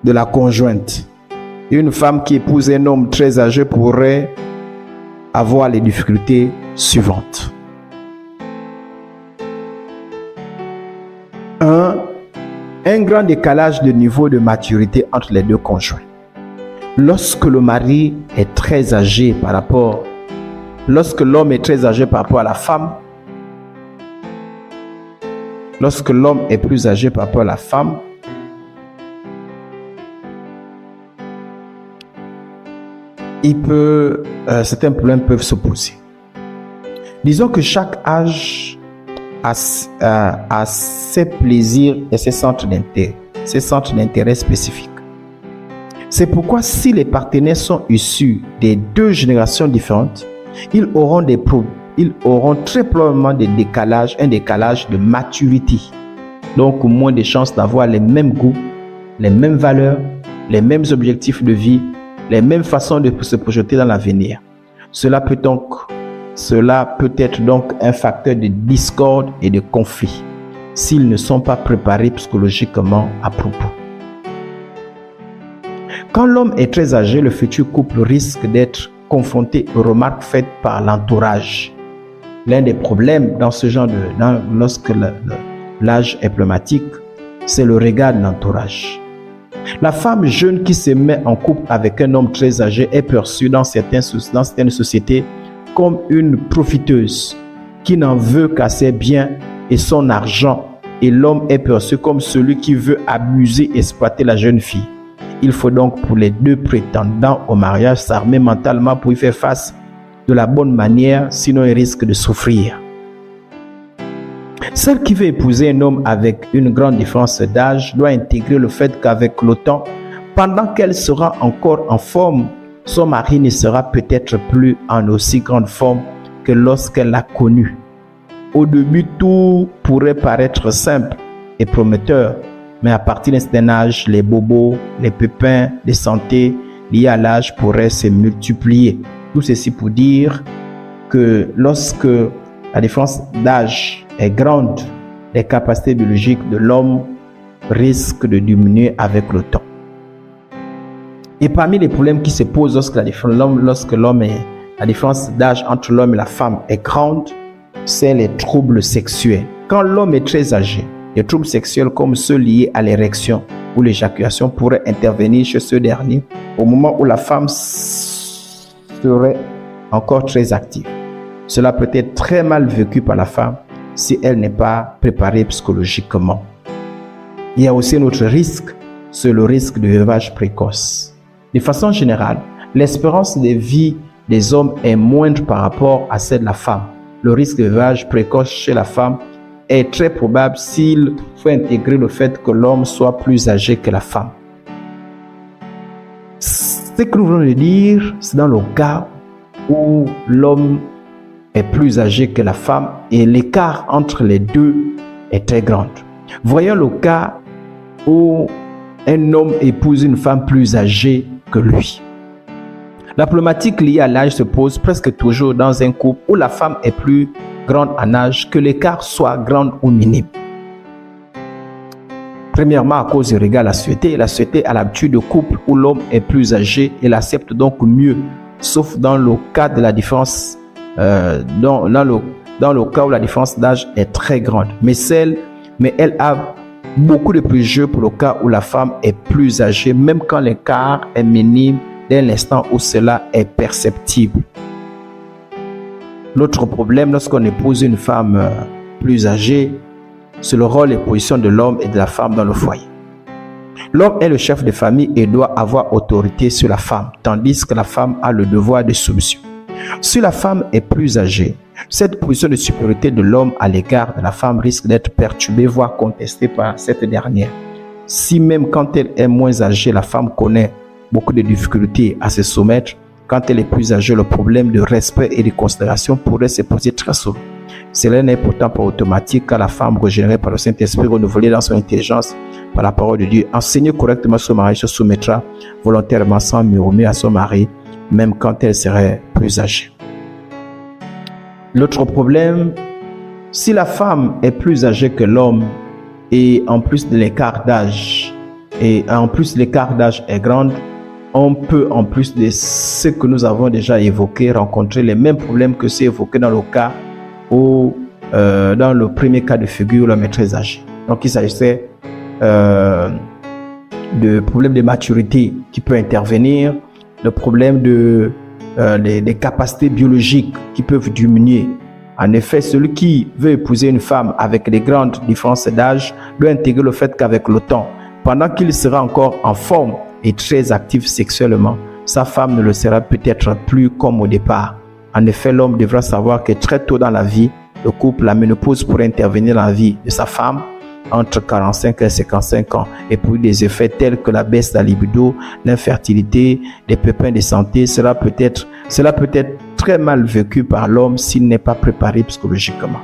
de la conjointe. Une femme qui épouse un homme très âgé pourrait avoir les difficultés suivantes. 1. Un grand décalage de niveau de maturité entre les deux conjoints. Lorsque l'homme est très âgé par rapport à la femme, lorsque l'homme est plus âgé par rapport à la femme, certains problèmes peuvent se poser. Disons que chaque âge a ses plaisirs et ses centres d'intérêt spécifiques. C'est pourquoi si les partenaires sont issus des deux générations différentes, ils auront très probablement un décalage de maturité. Donc moins de chances d'avoir les mêmes goûts, les mêmes valeurs, les mêmes objectifs de vie, les mêmes façons de se projeter dans l'avenir. Cela peut être donc un facteur de discorde et de conflit s'ils ne sont pas préparés psychologiquement à propos. Quand l'homme est très âgé, le futur couple risque d'être confronté aux remarques faites par l'entourage. L'un des problèmes dans ce genre lorsque l'âge est problématique, c'est le regard de l'entourage. La femme jeune qui se met en couple avec un homme très âgé est perçue dans certaines sociétés comme une profiteuse qui n'en veut qu'à ses biens et son argent, et l'homme est perçu comme celui qui veut abuser et exploiter la jeune fille. Il faut donc pour les deux prétendants au mariage s'armer mentalement pour y faire face de la bonne manière, sinon ils risquent de souffrir. Celle qui veut épouser un homme avec une grande différence d'âge doit intégrer le fait qu'avec le temps, pendant qu'elle sera encore en forme, son mari ne sera peut-être plus en aussi grande forme que lorsqu'elle l'a connu. Au début, tout pourrait paraître simple et prometteur, mais à partir d'un certain âge, les bobos, les pépins de santé liés à l'âge pourraient se multiplier. Tout ceci pour dire que lorsque la différence d'âge est grande, les capacités biologiques de l'homme risquent de diminuer avec le temps. Et parmi les problèmes qui se posent lorsque la différence d'âge entre l'homme et la femme est grande, c'est les troubles sexuels. Quand l'homme est très âgé, les troubles sexuels comme ceux liés à l'érection ou l'éjaculation pourrait intervenir chez ce dernier au moment où la femme serait encore très active. Cela peut être très mal vécu par la femme si elle n'est pas préparée psychologiquement. Il y a aussi un autre risque, c'est le risque de veuvage précoce. De façon générale, l'espérance de vie des hommes est moindre par rapport à celle de la femme. Le risque de veuvage précoce chez la femme est très probable s'il faut intégrer le fait que l'homme soit plus âgé que la femme. Ce que nous voulons dire, c'est dans le cas où l'homme est plus âgé que la femme et l'écart entre les deux est très grand. Voyons le cas où un homme épouse une femme plus âgée que lui. La problématique liée à l'âge se pose presque toujours dans un couple où la femme est plus grande en âge, que l'écart soit grand ou minime. Premièrement, à cause du regard à la société a l'habitude de couple où l'homme est plus âgé et l'accepte donc mieux, sauf dans le cas de la différence, dans le cas où la différence d'âge est très grande. Mais elle a beaucoup de préjugés pour le cas où la femme est plus âgée, même quand l'écart est minime, dès l'instant où cela est perceptible. L'autre problème, lorsqu'on épouse une femme plus âgée, c'est le rôle et position de l'homme et de la femme dans le foyer. L'homme est le chef de famille et doit avoir autorité sur la femme, tandis que la femme a le devoir de soumission. Si la femme est plus âgée, cette position de supériorité de l'homme à l'égard de la femme risque d'être perturbée, voire contestée par cette dernière. Si même quand elle est moins âgée, la femme connaît beaucoup de difficultés à se soumettre, quand elle est plus âgée, le problème de respect et de considération pourrait se poser très souvent. Cela n'est pourtant pas automatique car la femme régénérée par le Saint-Esprit, renouvelée dans son intelligence par la parole de Dieu, enseignée correctement son mari, se soumettra volontairement sans murmurer à son mari, même quand elle serait plus âgée. L'autre problème, si la femme est plus âgée que l'homme et en plus de l'écart d'âge, est grand, on peut, en plus de ce que nous avons déjà évoqué, rencontrer les mêmes problèmes que ceux évoqués dans le cas où, dans le premier cas de figure, l'homme est très âgé. Donc, il s'agissait de problèmes de maturité qui peut intervenir, le problème des capacités biologiques qui peuvent diminuer. En effet, celui qui veut épouser une femme avec des grandes différences d'âge doit intégrer le fait qu'avec le temps, pendant qu'il sera encore en forme et très actif sexuellement, sa femme ne le sera peut-être plus comme au départ. En effet, l'homme devra savoir que très tôt dans la vie, le couple, la ménopause pourrait intervenir dans la vie de sa femme entre 45 et 55 ans et pour des effets tels que la baisse de la libido, l'infertilité, des pépins de santé. Cela peut être très mal vécu par l'homme s'il n'est pas préparé psychologiquement.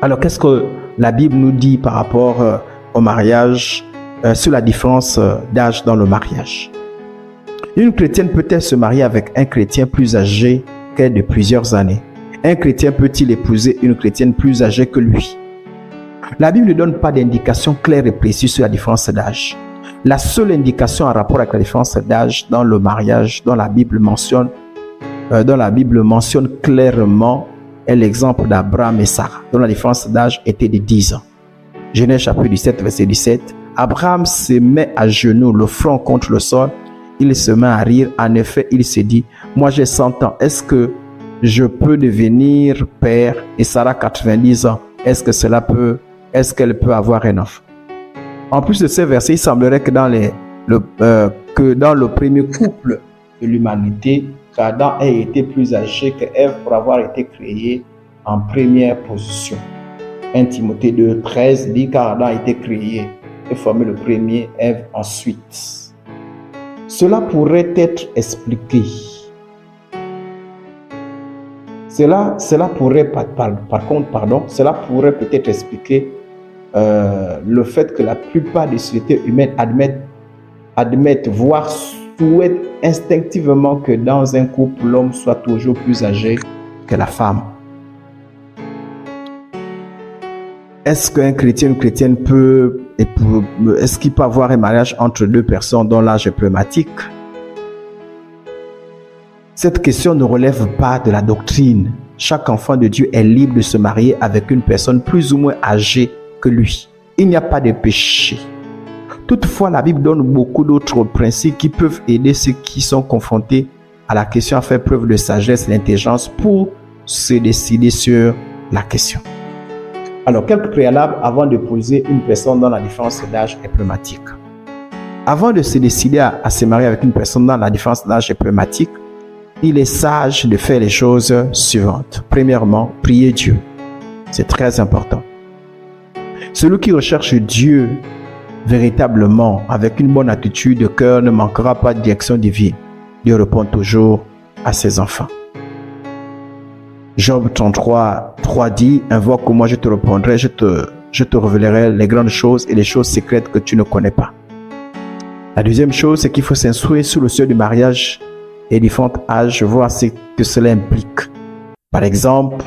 Alors, qu'est-ce que la Bible nous dit par rapport au mariage, sur la différence d'âge dans le mariage? Une chrétienne peut-elle se marier avec un chrétien plus âgé qu'elle de plusieurs années? Un chrétien peut-il épouser une chrétienne plus âgée que lui? La Bible ne donne pas d'indication claire et précise sur la différence d'âge. La seule indication en rapport avec la différence d'âge dans le mariage, dont la Bible mentionne clairement, est l'exemple d'Abraham et Sarah, dont la différence d'âge était de 10 ans. Genèse chapitre 17, verset 17. Abraham se met à genoux, le front contre le sol. Il se met à rire. En effet, il se dit, moi j'ai 100 ans, est-ce que je peux devenir père? Et Sarah 90 ans, est-ce qu'elle peut avoir un enfant? En plus de ces versets, il semblerait que dans le premier couple de l'humanité, qu'Adam ait été plus âgé que Ève pour avoir été créé en première position. 1 Timothée 2, 13 dit qu'Adam a été créé et formé le premier, Ève ensuite. Cela pourrait être expliqué. Cela pourrait peut-être expliquer le fait que la plupart des sociétés humaines admettent, voire souhaitent instinctivement que dans un couple, l'homme soit toujours plus âgé que la femme. Est-ce qu'un chrétien ou une chrétienne est-ce qu'il peut avoir un mariage entre deux personnes dont l'âge est problématique? Cette question ne relève pas de la doctrine. Chaque enfant de Dieu est libre de se marier avec une personne plus ou moins âgée que lui. Il n'y a pas de péché. Toutefois, la Bible donne beaucoup d'autres principes qui peuvent aider ceux qui sont confrontés à la question à faire preuve de sagesse et d'intelligence pour se décider sur la question. Alors, quelques préalables avant de poser une personne dont la différence d'âge est problématique. Avant de se décider à se marier avec une personne dont la différence d'âge est problématique, il est sage de faire les choses suivantes. Premièrement, prier Dieu. C'est très important. Celui qui recherche Dieu véritablement avec une bonne attitude de cœur ne manquera pas de direction divine. Dieu répond toujours à ses enfants. Job 33, 3 dit, invoque-moi, je te répondrai, je te révélerai les grandes choses et les choses secrètes que tu ne connais pas. La deuxième chose, c'est qu'il faut s'instruire sur le seuil du mariage et différents âges, voir ce que cela implique. Par exemple,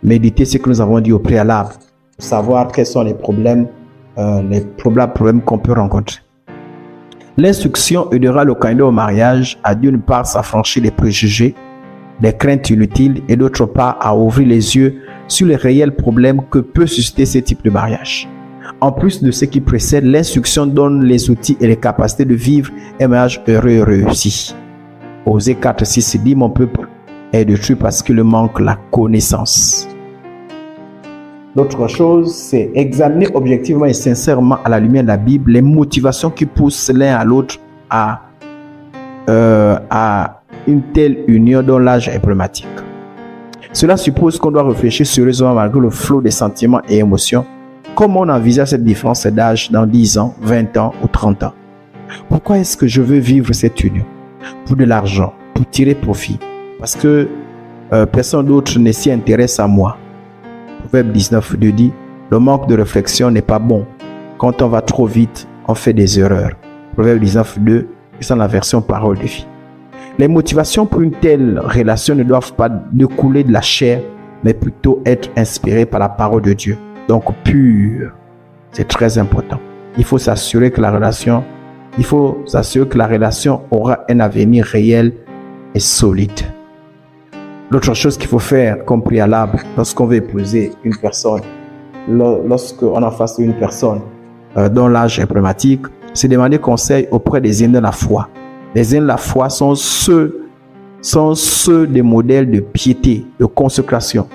méditer ce que nous avons dit au préalable, savoir quels sont les problèmes qu'on peut rencontrer. L'instruction aidera le candidat au mariage à d'une part s'affranchir des préjugés, des craintes inutiles et d'autre part à ouvrir les yeux sur les réels problèmes que peut susciter ce type de mariage. En plus de ce qui précède, l'instruction donne les outils et les capacités de vivre un mariage heureux et réussi. Osée 4:6 dit, mon peuple est détruit parce qu'il manque la connaissance. L'autre chose, c'est examiner objectivement et sincèrement à la lumière de la Bible les motivations qui poussent l'un à l'autre à une telle union dont l'âge est problématique. Cela suppose qu'on doit réfléchir sérieusement malgré le flot des sentiments et émotions. Comment on envisage cette différence d'âge dans 10 ans, 20 ans ou 30 ans? Pourquoi est-ce que je veux vivre cette union? Pour de l'argent, pour tirer profit, parce que personne d'autre ne s'y intéresse à moi. Proverbe 19:2 dit, le manque de réflexion n'est pas bon. Quand on va trop vite, on fait des erreurs. Proverbe 19:2, c'est la version parole de vie. Les motivations pour une telle relation ne doivent pas découler de la chair, mais plutôt être inspirées par la parole de Dieu. Donc pure. C'est très important. Il faut s'assurer que la relation aura un avenir réel et solide. L'autre chose qu'il faut faire comme préalable lorsqu'on veut épouser une personne, lorsqu'on est en face d'une personne dont l'âge est problématique, c'est demander conseil auprès des aînés de la foi. Les aînés de la foi sont ceux des modèles de piété, de consécration,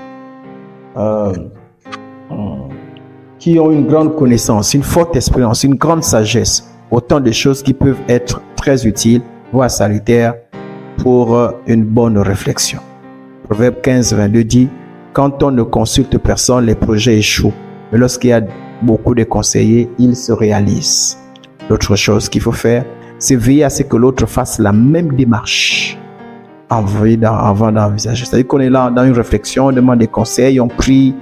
qui ont une grande connaissance, une forte expérience, une grande sagesse. Autant de choses qui peuvent être très utiles, voire salutaires pour une bonne réflexion. Proverbe 15:22 dit, quand on ne consulte personne, les projets échouent. Mais lorsqu'il y a beaucoup de conseillers, ils se réalisent. L'autre chose qu'il faut faire, c'est veiller à ce que l'autre fasse la même démarche avant d'envisager. C'est-à-dire qu'on est là dans une réflexion, on demande des conseils, on prie,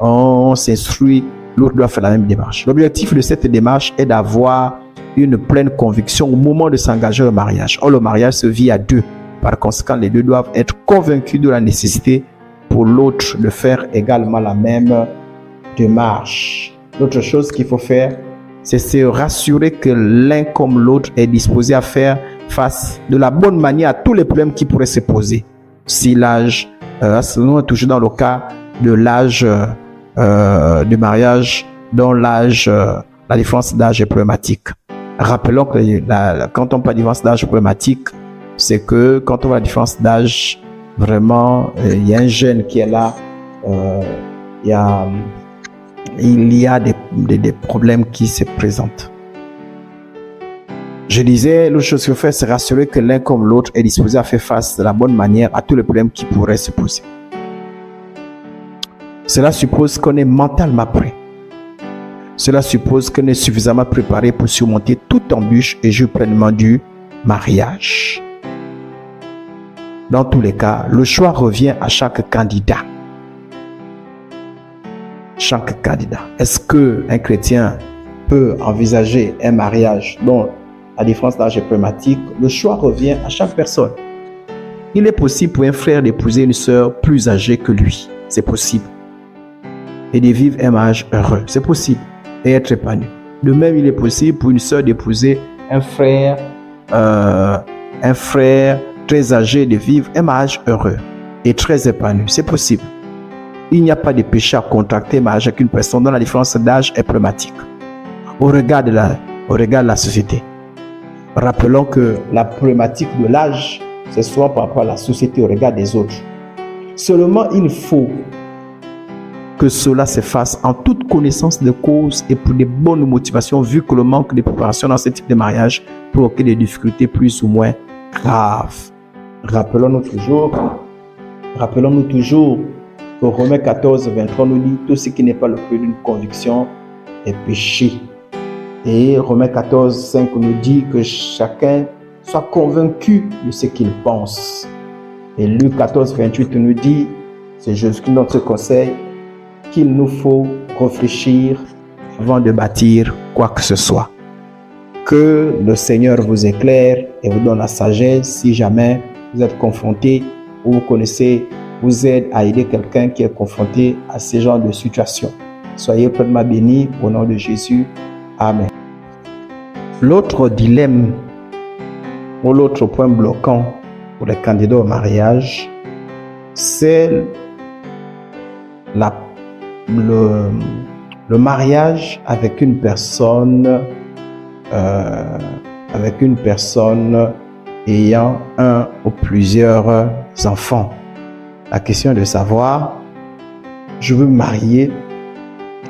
on s'instruit, l'autre doit faire la même démarche. L'objectif de cette démarche est d'avoir une pleine conviction au moment de s'engager au mariage. Or, le mariage se vit à deux. Par conséquent, les deux doivent être convaincus de la nécessité pour l'autre de faire également la même démarche. L'autre chose qu'il faut faire, c'est se rassurer que l'un comme l'autre est disposé à faire face de la bonne manière à tous les problèmes qui pourraient se poser. Si l'âge, toujours dans le cas de l'âge du mariage, dont l'âge, la différence d'âge est problématique. Rappelons que quand on parle de différence d'âge problématique, c'est que quand on voit la différence d'âge, vraiment, il y a un jeune qui est là, il y a des problèmes qui se présentent. Je disais, l'autre chose qu'il faut faire, c'est rassurer que l'un comme l'autre est disposé à faire face de la bonne manière à tous les problèmes qui pourraient se poser. Cela suppose qu'on est mentalement prêt. Cela suppose qu'on est suffisamment préparé pour surmonter toute embûche et jouir pleinement du mariage. Dans tous les cas, le choix revient à chaque candidat. Chaque candidat. Est-ce qu'un chrétien peut envisager un mariage dont la différence d'âge est problématique? Le choix revient à chaque personne. Il est possible pour un frère d'épouser une sœur plus âgée que lui. C'est possible. Et de vivre un mariage heureux. C'est possible. Et être épanoui. De même, il est possible pour une sœur d'épouser un frère très âgé, de vivre un mariage heureux et très épanoui. C'est possible. Il n'y a pas de péché à contracter un mariage avec une personne dont la différence d'âge est problématique. au regard de la société. Rappelons que la problématique de l'âge, c'est souvent par rapport à la société, au regard des autres. Seulement, il faut que cela se fasse en toute connaissance de cause et pour des bonnes motivations, vu que le manque de préparation dans ce type de mariage provoque des difficultés plus ou moins graves. Rappelons-nous toujours que Romains 14, 23 nous dit tout ce qui n'est pas le fruit d'une conviction est péché. Et Romains 14, 5 nous dit que chacun soit convaincu de ce qu'il pense. Et Luc 14, 28 nous dit, c'est Jésus qui notre conseil, qu'il nous faut réfléchir avant de bâtir quoi que ce soit. Que le Seigneur vous éclaire et vous donne la sagesse si jamais vous êtes confronté ou vous connaissez, vous aide à aider quelqu'un qui est confronté à ce genre de situation. Soyez pleinement bénis au nom de Jésus. Amen. L'autre dilemme ou l'autre point bloquant pour les candidats au mariage, c'est le mariage avec une personne ayant un ou plusieurs enfants. La question est de savoir, je veux me marier,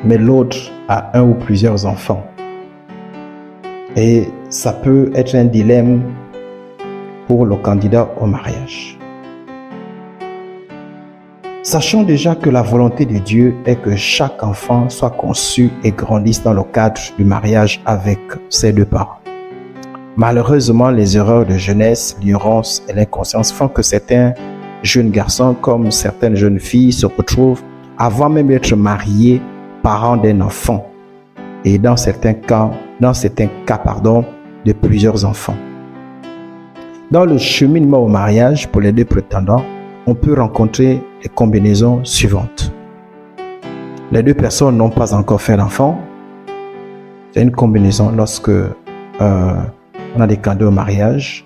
mais l'autre a un ou plusieurs enfants. Et ça peut être un dilemme pour le candidat au mariage. Sachons déjà que la volonté de Dieu est que chaque enfant soit conçu et grandisse dans le cadre du mariage avec ses deux parents. Malheureusement, les erreurs de jeunesse, l'ignorance et l'inconscience font que certains jeunes garçons comme certaines jeunes filles se retrouvent avant même d'être mariés, parents d'un enfant et dans certains cas, de plusieurs enfants. Dans le cheminement au mariage pour les deux prétendants, on peut rencontrer les combinaisons suivantes. Les deux personnes n'ont pas encore fait d'enfant. C'est une combinaison lorsque on a des candidats au mariage.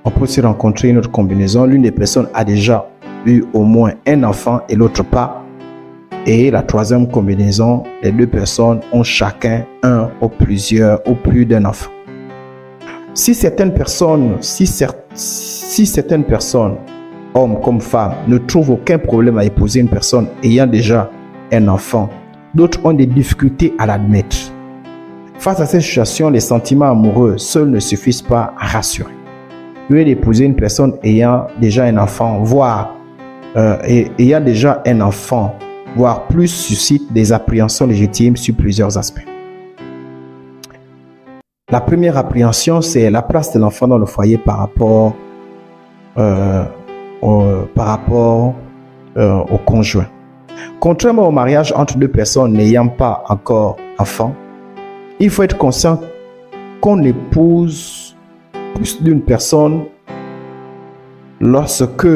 On peut aussi rencontrer une autre combinaison. L'une des personnes a déjà eu au moins un enfant et l'autre pas. Et la troisième combinaison, les deux personnes ont chacun un ou plus d'un enfant. Si certaines personnes, hommes comme femmes, ne trouvent aucun problème à épouser une personne ayant déjà un enfant, d'autres ont des difficultés à l'admettre. Face à cette situation, les sentiments amoureux seuls ne suffisent pas à rassurer. Mieux d'épouser une personne ayant déjà un enfant, voire plus suscite des appréhensions légitimes sur plusieurs aspects. La première appréhension, c'est la place de l'enfant dans le foyer par rapport au conjoint. Contrairement au mariage entre deux personnes n'ayant pas encore d'enfant, il faut être conscient qu'on épouse plus d'une personne lorsque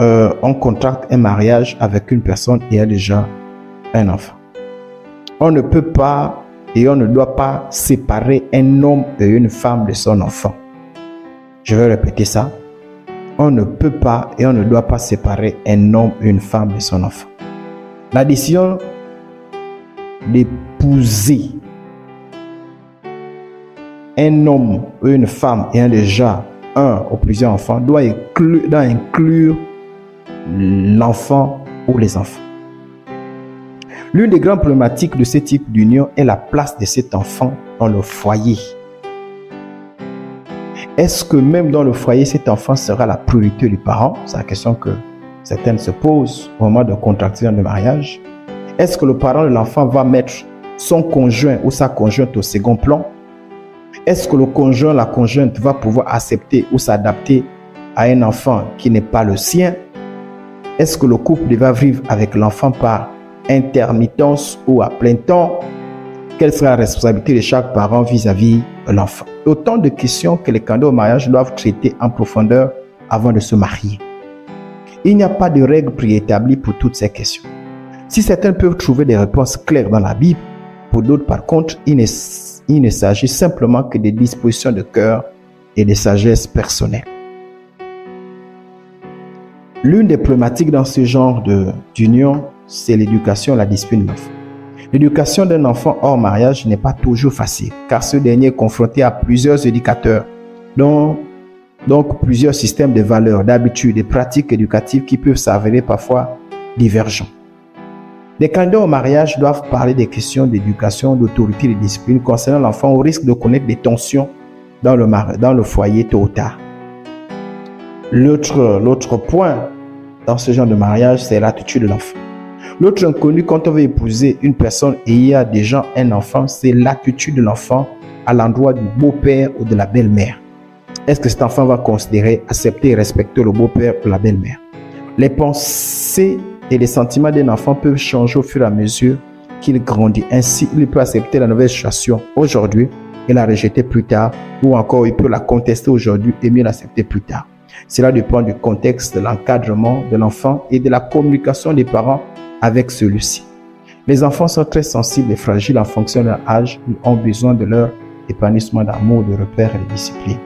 on contracte un mariage avec une personne et a déjà un enfant. On ne peut pas et on ne doit pas séparer un homme et une femme de son enfant. Je vais répéter ça. On ne peut pas et on ne doit pas séparer un homme et une femme de son enfant. La décision d'épouser un homme ou une femme ayant déjà un ou plusieurs enfants doit inclure l'enfant ou les enfants. L'une des grandes problématiques de ce type d'union est la place de cet enfant dans le foyer. Est-ce que même dans le foyer, cet enfant sera la priorité du parent? C'est la question que certaines se posent au moment de contracter un mariage. Est-ce que le parent de l'enfant va mettre son conjoint ou sa conjointe au second plan? Est-ce que le conjoint, la conjointe va pouvoir accepter ou s'adapter à un enfant qui n'est pas le sien? Est-ce que le couple va vivre avec l'enfant par intermittence ou à plein temps? Quelle sera la responsabilité de chaque parent vis-à-vis de l'enfant? Autant de questions que les candidats au mariage doivent traiter en profondeur avant de se marier. Il n'y a pas de règle préétablie pour toutes ces questions. Si certains peuvent trouver des réponses claires dans la Bible, pour d'autres par contre, il ne s'agit simplement que des dispositions de cœur et de sagesse personnelle. L'une des problématiques dans ce genre d'union, c'est l'éducation et la discipline de l'enfant. L'éducation d'un enfant hors mariage n'est pas toujours facile, car ce dernier est confronté à plusieurs éducateurs, donc plusieurs systèmes de valeurs, d'habitudes et pratiques éducatives qui peuvent s'avérer parfois divergents. Les candidats au mariage doivent parler des questions d'éducation, d'autorité et de discipline concernant l'enfant au risque de connaître des tensions dans le foyer tôt ou tard. L'autre point dans ce genre de mariage, c'est l'attitude de l'enfant. L'autre inconnu quand on veut épouser une personne ayant déjà un enfant, c'est l'attitude de l'enfant à l'endroit du beau-père ou de la belle-mère. Est-ce que cet enfant va considérer, accepter et respecter le beau-père ou la belle-mère? Les pensées et les sentiments d'un enfant peuvent changer au fur et à mesure qu'il grandit. Ainsi, il peut accepter la nouvelle situation aujourd'hui et la rejeter plus tard, ou encore il peut la contester aujourd'hui et mieux l'accepter plus tard. Cela dépend du contexte, de l'encadrement de l'enfant et de la communication des parents avec celui-ci. Les enfants sont très sensibles et fragiles en fonction de leur âge. Ils ont besoin de leur épanouissement d'amour, de repères et de discipline.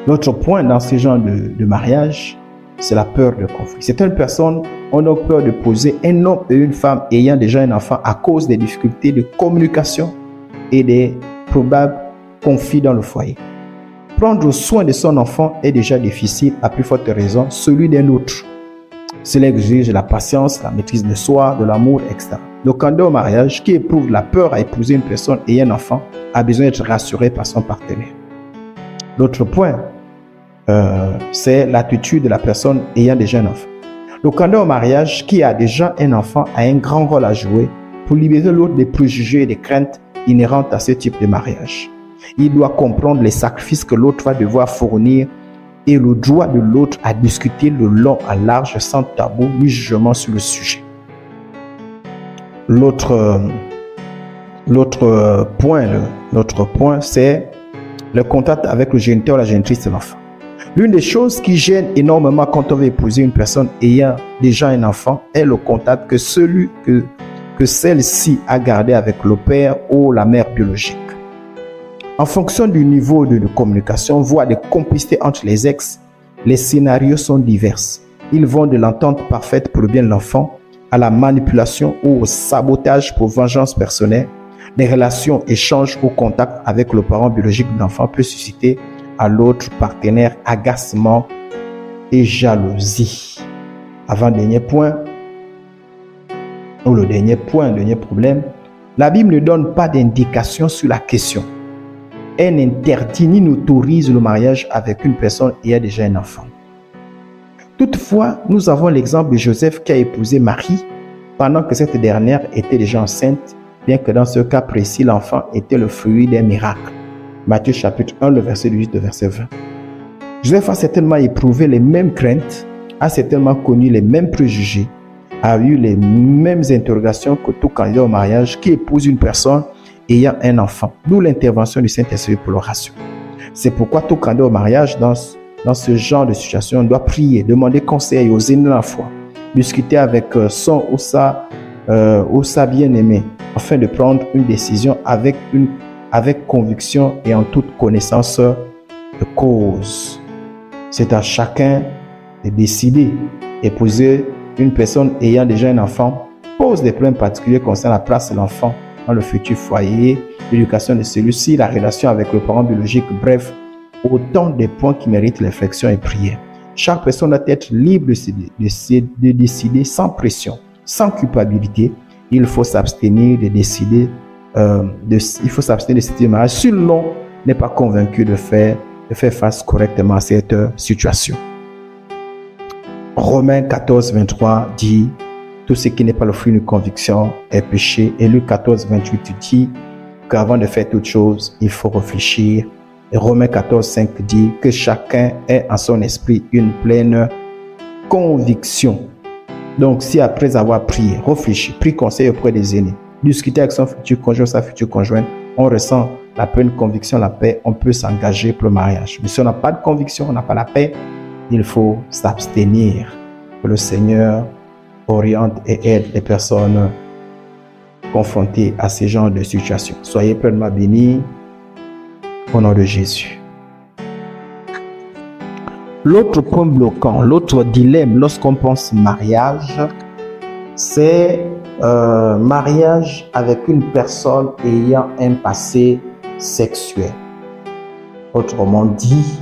L'autre point dans ce genre de mariage, c'est la peur de conflit. Certaines personnes ont donc peur de poser un homme et une femme ayant déjà un enfant à cause des difficultés de communication et des probables conflits dans le foyer. Prendre soin de son enfant est déjà difficile, à plus forte raison, celui d'un autre. Cela exige la patience, la maîtrise de soi, de l'amour, etc. Le candidat au mariage qui éprouve la peur à épouser une personne ayant un enfant a besoin d'être rassuré par son partenaire. L'autre point, c'est l'attitude de la personne ayant déjà un enfant. Le candidat au mariage qui a déjà un enfant a un grand rôle à jouer pour libérer l'autre des préjugés et des craintes inhérentes à ce type de mariage. Il doit comprendre les sacrifices que l'autre va devoir fournir et le droit de l'autre à discuter le long à large sans tabou ni jugement sur le sujet. L'autre point, c'est le contact avec le géniteur ou la génitrice de l'enfant. L'une des choses qui gêne énormément quand on veut épouser une personne ayant déjà un enfant est le contact que celle-ci a gardé avec le père ou la mère biologique. En fonction du niveau de communication, voire de complicité entre les ex, les scénarios sont divers. Ils vont de l'entente parfaite pour le bien de l'enfant à la manipulation ou au sabotage pour vengeance personnelle. Les relations, échanges ou contacts avec le parent biologique de l'enfant peuvent susciter à l'autre partenaire agacement et jalousie. Avant-dernier point, ou le dernier problème, la Bible ne donne pas d'indication sur la question. Elle n'interdit ni n'autorise le mariage avec une personne ayant déjà un enfant. Toutefois, nous avons l'exemple de Joseph qui a épousé Marie pendant que cette dernière était déjà enceinte, bien que dans ce cas précis, l'enfant était le fruit d'un miracle. Matthieu chapitre 1, le verset 18, le verset 20. Joseph a certainement éprouvé les mêmes craintes, a certainement connu les mêmes préjugés, a eu les mêmes interrogations que tout candidat au mariage qui épouse une personne ayant un enfant, d'où l'intervention du Saint-Esprit pour le rassurer. C'est pourquoi tout candidat au mariage dans ce genre de situation doit prier, demander conseil aux aînés de la foi, discuter avec son ou sa bien-aimée afin de prendre une décision avec conviction et en toute connaissance de cause. C'est à chacun de décider. Épouser une personne ayant déjà un enfant pose des problèmes particuliers concernant la place de l'enfant dans le futur foyer, l'éducation de celui-ci, la relation avec le parent biologique, bref, autant de points qui méritent réflexion et prière. Chaque personne doit être libre de décider sans pression, sans culpabilité. Il faut s'abstenir de décider de ce mariage si l'on n'est pas convaincu de faire face correctement à cette situation. Romains 14, 23 dit tout ce qui n'est pas le fruit d'une conviction est péché. Et Luc 14, 28 dit qu'avant de faire toute chose, il faut réfléchir. Et Romains 14, 5 dit que chacun ait en son esprit une pleine conviction. Donc, si après avoir prié, réfléchi, pris conseil auprès des aînés, discuter avec son futur conjoint, sa future conjointe, on ressent la pleine conviction, la paix, on peut s'engager pour le mariage. Mais si on n'a pas de conviction, on n'a pas la paix, il faut s'abstenir. Que le Seigneur oriente et aide les personnes confrontées à ce genre de situation. Soyez pleinement bénis au nom de Jésus. L'autre point bloquant, l'autre dilemme lorsqu'on pense mariage, c'est mariage avec une personne ayant un passé sexuel. Autrement dit,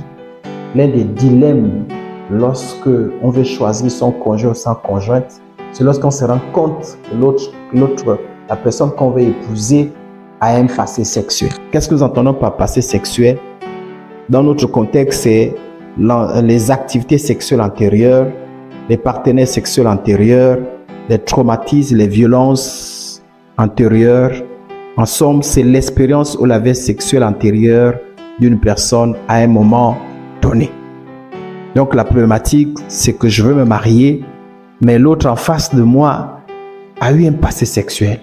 l'un des dilemmes lorsque on veut choisir son conjoint ou sa conjointe, c'est lorsqu'on se rend compte que la personne qu'on veut épouser a un passé sexuel. Qu'est-ce que nous entendons par passé sexuel? Dans notre contexte, c'est les activités sexuelles antérieures, les partenaires sexuels antérieurs, les traumatismes, les violences antérieures. En somme, c'est l'expérience ou la vie sexuelle antérieure d'une personne à un moment donné. Donc la problématique, c'est que je veux me marier, mais l'autre en face de moi a eu un passé sexuel,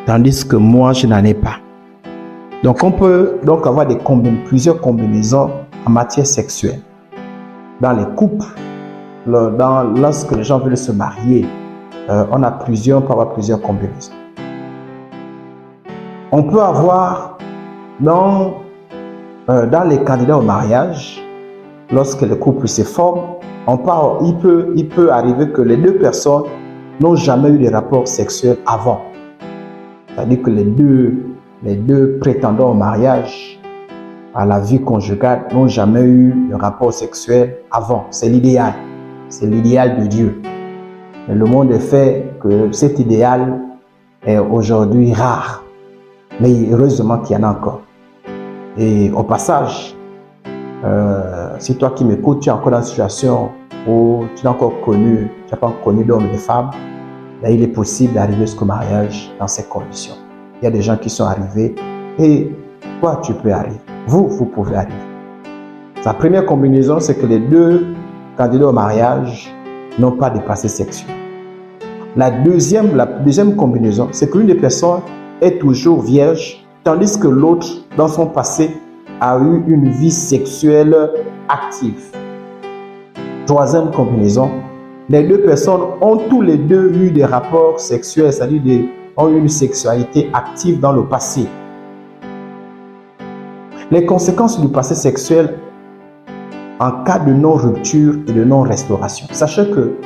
tandis que moi, je n'en ai pas. Donc on peut donc avoir plusieurs combinaisons en matière sexuelle. Dans les couples, lorsque les gens veulent se marier, on peut avoir plusieurs combinaisons. On peut avoir dans les candidats au mariage, lorsque le couple se forme, il peut arriver que les deux personnes n'ont jamais eu de rapport sexuel avant. C'est-à-dire que les deux prétendants au mariage, à la vie conjugale, n'ont jamais eu de rapport sexuel avant. C'est l'idéal. C'est l'idéal de Dieu. Mais le monde est fait que cet idéal est aujourd'hui rare. Mais heureusement qu'il y en a encore. Et au passage, si toi qui m'écoutes, tu es encore dans une situation où tu n'as pas encore connu d'homme et de femme, là, il est possible d'arriver jusqu'au mariage dans ces conditions. Il y a des gens qui sont arrivés et toi, tu peux arriver. Vous pouvez arriver. Sa première combinaison, c'est que les deux candidats au mariage n'ont pas de passé sexuel. La deuxième combinaison, c'est que l'une des personnes est toujours vierge, tandis que l'autre, dans son passé, a eu une vie sexuelle active. Troisième combinaison, les deux personnes ont tous les deux eu des rapports sexuels, c'est-à-dire ont eu une sexualité active dans le passé. Les conséquences du passé sexuel en cas de non-rupture et de non-restauration. Sachez que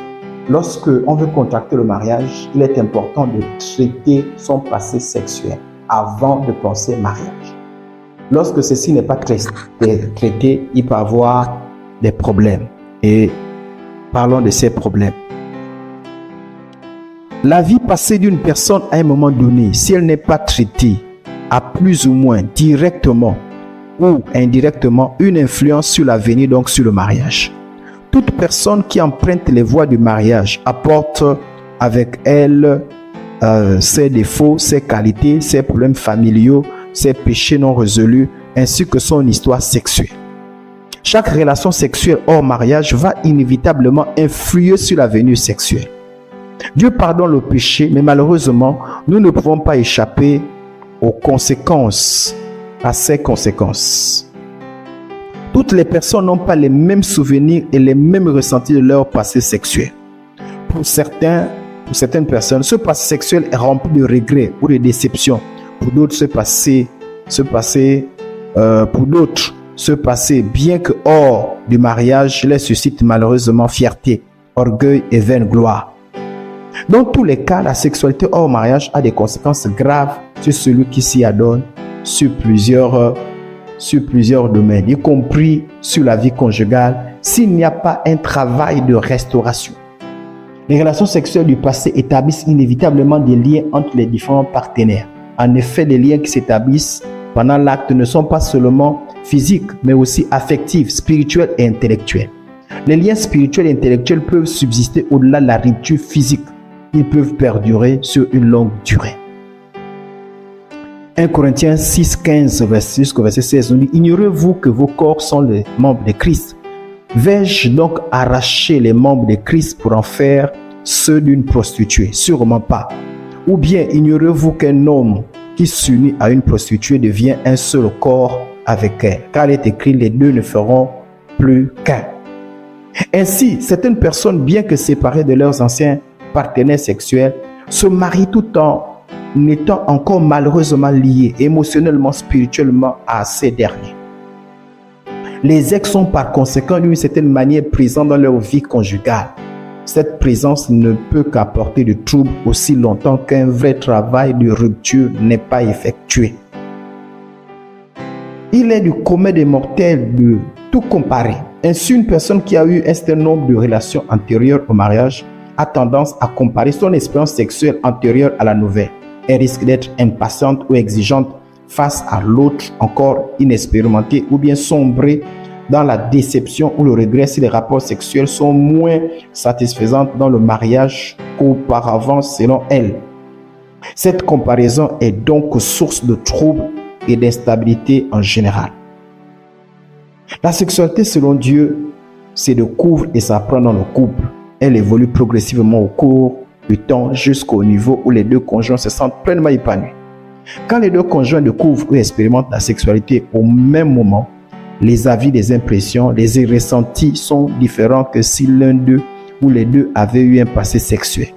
lorsque on veut contracter le mariage, il est important de traiter son passé sexuel avant de penser mariage. Lorsque ceci n'est pas traité, il peut y avoir des problèmes. Et parlons de ces problèmes. La vie passée d'une personne à un moment donné, si elle n'est pas traitée, a plus ou moins directement ou indirectement une influence sur l'avenir, donc sur le mariage. Toute personne qui emprunte les voies du mariage apporte avec elle ses défauts, ses qualités, ses problèmes familiaux, ses péchés non résolus, ainsi que son histoire sexuelle. Chaque relation sexuelle hors mariage va inévitablement influer sur l'avenir sexuel. Dieu pardonne le péché, mais malheureusement, nous ne pouvons pas échapper à ces conséquences. Toutes les personnes n'ont pas les mêmes souvenirs et les mêmes ressentis de leur passé sexuel. Pour certaines personnes, ce passé sexuel est rempli de regrets ou de déceptions. Pour d'autres, ce passé, bien que hors du mariage, les suscite malheureusement fierté, orgueil et vaine gloire. Dans tous les cas, la sexualité hors mariage a des conséquences graves sur celui qui s'y adonne sur plusieurs domaines, y compris sur la vie conjugale, s'il n'y a pas un travail de restauration. Les relations sexuelles du passé établissent inévitablement des liens entre les différents partenaires. En effet, les liens qui s'établissent pendant l'acte ne sont pas seulement physiques, mais aussi affectifs, spirituels et intellectuels. Les liens spirituels et intellectuels peuvent subsister au-delà de la rupture physique. Ils peuvent perdurer sur une longue durée. 1 Corinthiens 6, 15 jusqu'au verset 16 nous dit: ignorez-vous que vos corps sont les membres de Christ? Vais-je donc arracher les membres de Christ pour en faire ceux d'une prostituée? Sûrement pas. Ou bien ignorez-vous qu'un homme qui s'unit à une prostituée devient un seul corps avec elle? Car il est écrit: les deux ne feront plus qu'un. Ainsi, certaines personnes, bien que séparées de leurs anciens partenaires sexuels, se marient tout en étant encore malheureusement liés émotionnellement, spirituellement à ces derniers. Les ex sont par conséquent d'une certaine manière présents dans leur vie conjugale. cette présence ne peut qu'apporter de troubles aussi longtemps qu'un vrai travail de rupture n'est pas effectué. Il est du commun des mortels de tout comparer. Ainsi, une personne qui a eu un certain nombre de relations antérieures au mariage a tendance à comparer son expérience sexuelle antérieure à la nouvelle. Elle risque d'être impatiente ou exigeante face à l'autre encore inexpérimenté ou bien sombrer dans la déception ou le regret si les rapports sexuels sont moins satisfaisants dans le mariage qu'auparavant selon elle. Cette comparaison est donc source de troubles et d'instabilité en général. La sexualité selon Dieu se découvre et s'apprend dans le couple. Elle évolue progressivement au cours du temps jusqu'au niveau où les deux conjoints se sentent pleinement épanouis. Quand les deux conjoints découvrent ou expérimentent la sexualité au même moment, les avis, les impressions, les ressentis sont différents que si l'un d'eux ou les deux avaient eu un passé sexuel.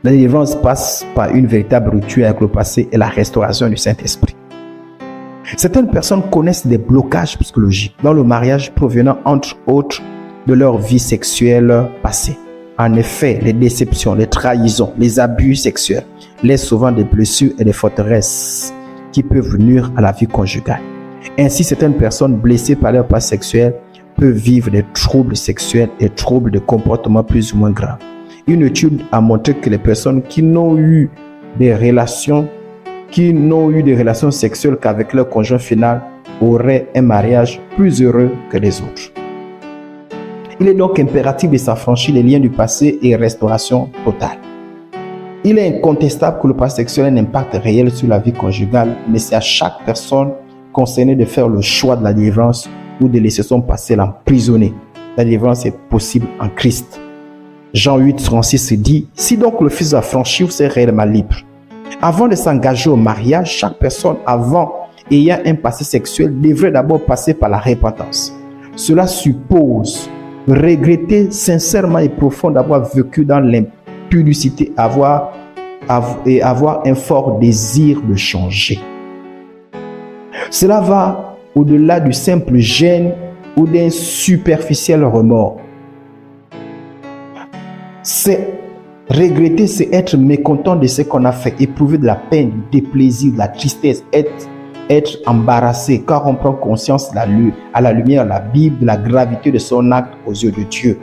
La délivrance passe par une véritable rupture avec le passé et la restauration du Saint-Esprit. Certaines personnes connaissent des blocages psychologiques dans le mariage provenant entre autres de leur vie sexuelle passée. En effet, les déceptions, les trahisons, les abus sexuels laissent souvent des blessures et des forteresses qui peuvent nuire à la vie conjugale. Ainsi, certaines personnes blessées par leur passé sexuel peuvent vivre des troubles sexuels et troubles de comportement plus ou moins graves. Une étude a montré que les personnes qui n'ont eu des relations sexuelles qu'avec leur conjoint final auraient un mariage plus heureux que les autres. Il est donc impératif de s'affranchir des liens du passé et restauration totale. Il est incontestable que le passé sexuel a un impact réel sur la vie conjugale, mais c'est à chaque personne concernée de faire le choix de la délivrance ou de laisser son passé l'emprisonner. La délivrance est possible en Christ. Jean 8, 36 dit « Si donc le Fils a franchi, vous êtes réellement libre. » Avant de s'engager au mariage, chaque personne ayant un passé sexuel devrait d'abord passer par la repentance. Cela suppose regretter sincèrement et profond d'avoir vécu dans l'impudicité et avoir un fort désir de changer. Cela va au-delà du simple gêne ou d'un superficiel remords. C'est regretter, c'est être mécontent de ce qu'on a fait, éprouver de la peine, du déplaisir, de la tristesse, être embarrassé car on prend conscience à la lumière de la Bible de la gravité de son acte aux yeux de Dieu.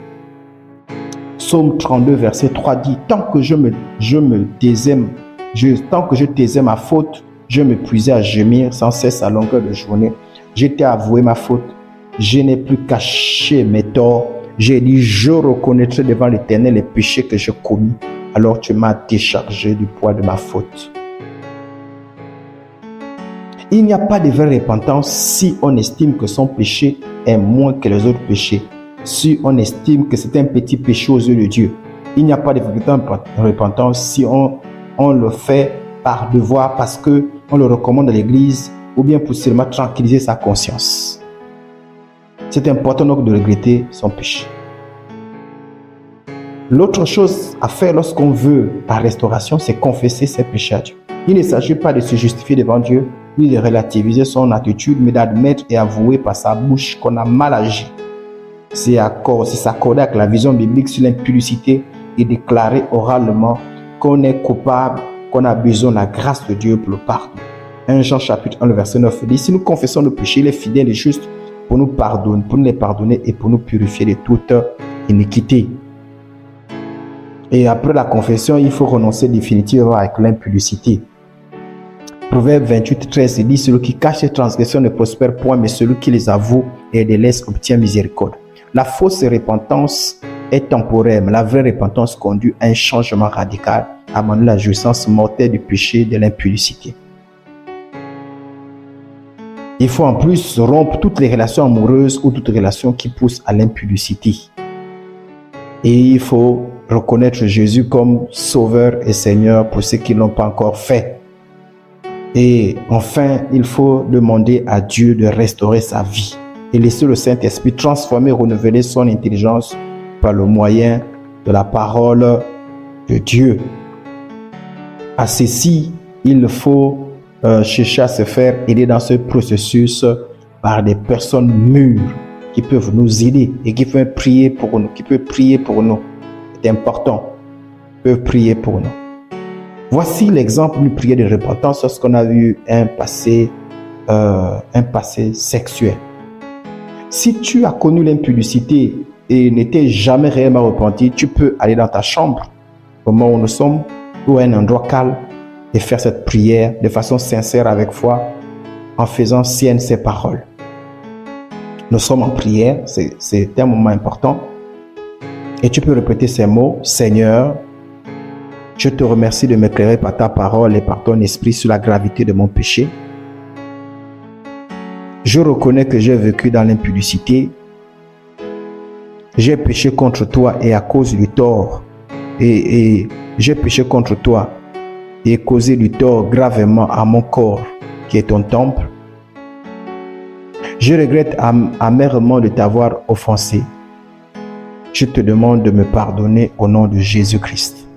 Psaume 32 verset 3 dit « Tant que je taisais ma faute, je me puisais à gémir sans cesse à longueur de journée. J'étais avoué ma faute, je n'ai plus caché mes torts. J'ai dit, je reconnaîtrai devant l'Éternel les péchés que j'ai commis. Alors tu m'as déchargé du poids de ma faute. » Il n'y a pas de vraie repentance si on estime que son péché est moins que les autres péchés. Si on estime que c'est un petit péché aux yeux de Dieu. Il n'y a pas de véritable repentance si on le fait par devoir parce qu'on le recommande à l'église ou bien pour seulement tranquilliser sa conscience. C'est important donc de regretter son péché. L'autre chose à faire lorsqu'on veut la restauration, c'est confesser ses péchés à Dieu. Il ne s'agit pas de se justifier devant Dieu, ni de relativiser son attitude, mais d'admettre et avouer par sa bouche qu'on a mal agi. C'est s'accorder avec la vision biblique sur l'impudicité et déclarer oralement qu'on est coupable, qu'on a besoin de la grâce de Dieu pour le pardon. 1 Jean chapitre 1, verset 9 dit « Si nous confessons nos péchés, il est fidèle et juste pour nous les pardonner et pour nous purifier de toute iniquité. » Et après la confession, il faut renoncer définitivement avec l'impudicité. Proverbe 28, 13 dit « Celui qui cache ses transgressions ne prospère point, mais celui qui les avoue et les laisse obtient miséricorde. » La fausse repentance est temporaire, mais la vraie repentance conduit à un changement radical, abandonner la jouissance mortelle du péché de l'impudicité. Il faut en plus rompre toutes les relations amoureuses ou toutes les relations qui poussent à l'impudicité. Et il faut reconnaître Jésus comme Sauveur et Seigneur pour ceux qui ne l'ont pas encore fait. Et enfin, il faut demander à Dieu de restaurer sa vie et laisser le Saint-Esprit transformer et renouveler son intelligence par le moyen de la parole de Dieu. À ceci, il faut chercher à se faire aider dans ce processus par des personnes mûres qui peuvent nous aider et qui peuvent prier pour nous, est important, peuvent prier pour nous. Voici l'exemple d'une prière de repentance lorsqu'on a eu un passé sexuel. Si tu as connu l'impudicité et n'étais jamais réellement repenti, tu peux aller dans ta chambre, au moment où nous sommes, ou à un endroit calme, et faire cette prière de façon sincère avec foi, en faisant sienne ces paroles. Nous sommes en prière, c'est un moment important. Et tu peux répéter ces mots. Seigneur, je te remercie de m'éclairer par ta parole et par ton esprit sur la gravité de mon péché. Je reconnais que j'ai vécu dans l'impudicité. J'ai péché contre toi et à cause du tort. Et j'ai péché contre toi et causé du tort gravement à mon corps qui est ton temple. Je regrette amèrement de t'avoir offensé. Je te demande de me pardonner au nom de Jésus-Christ.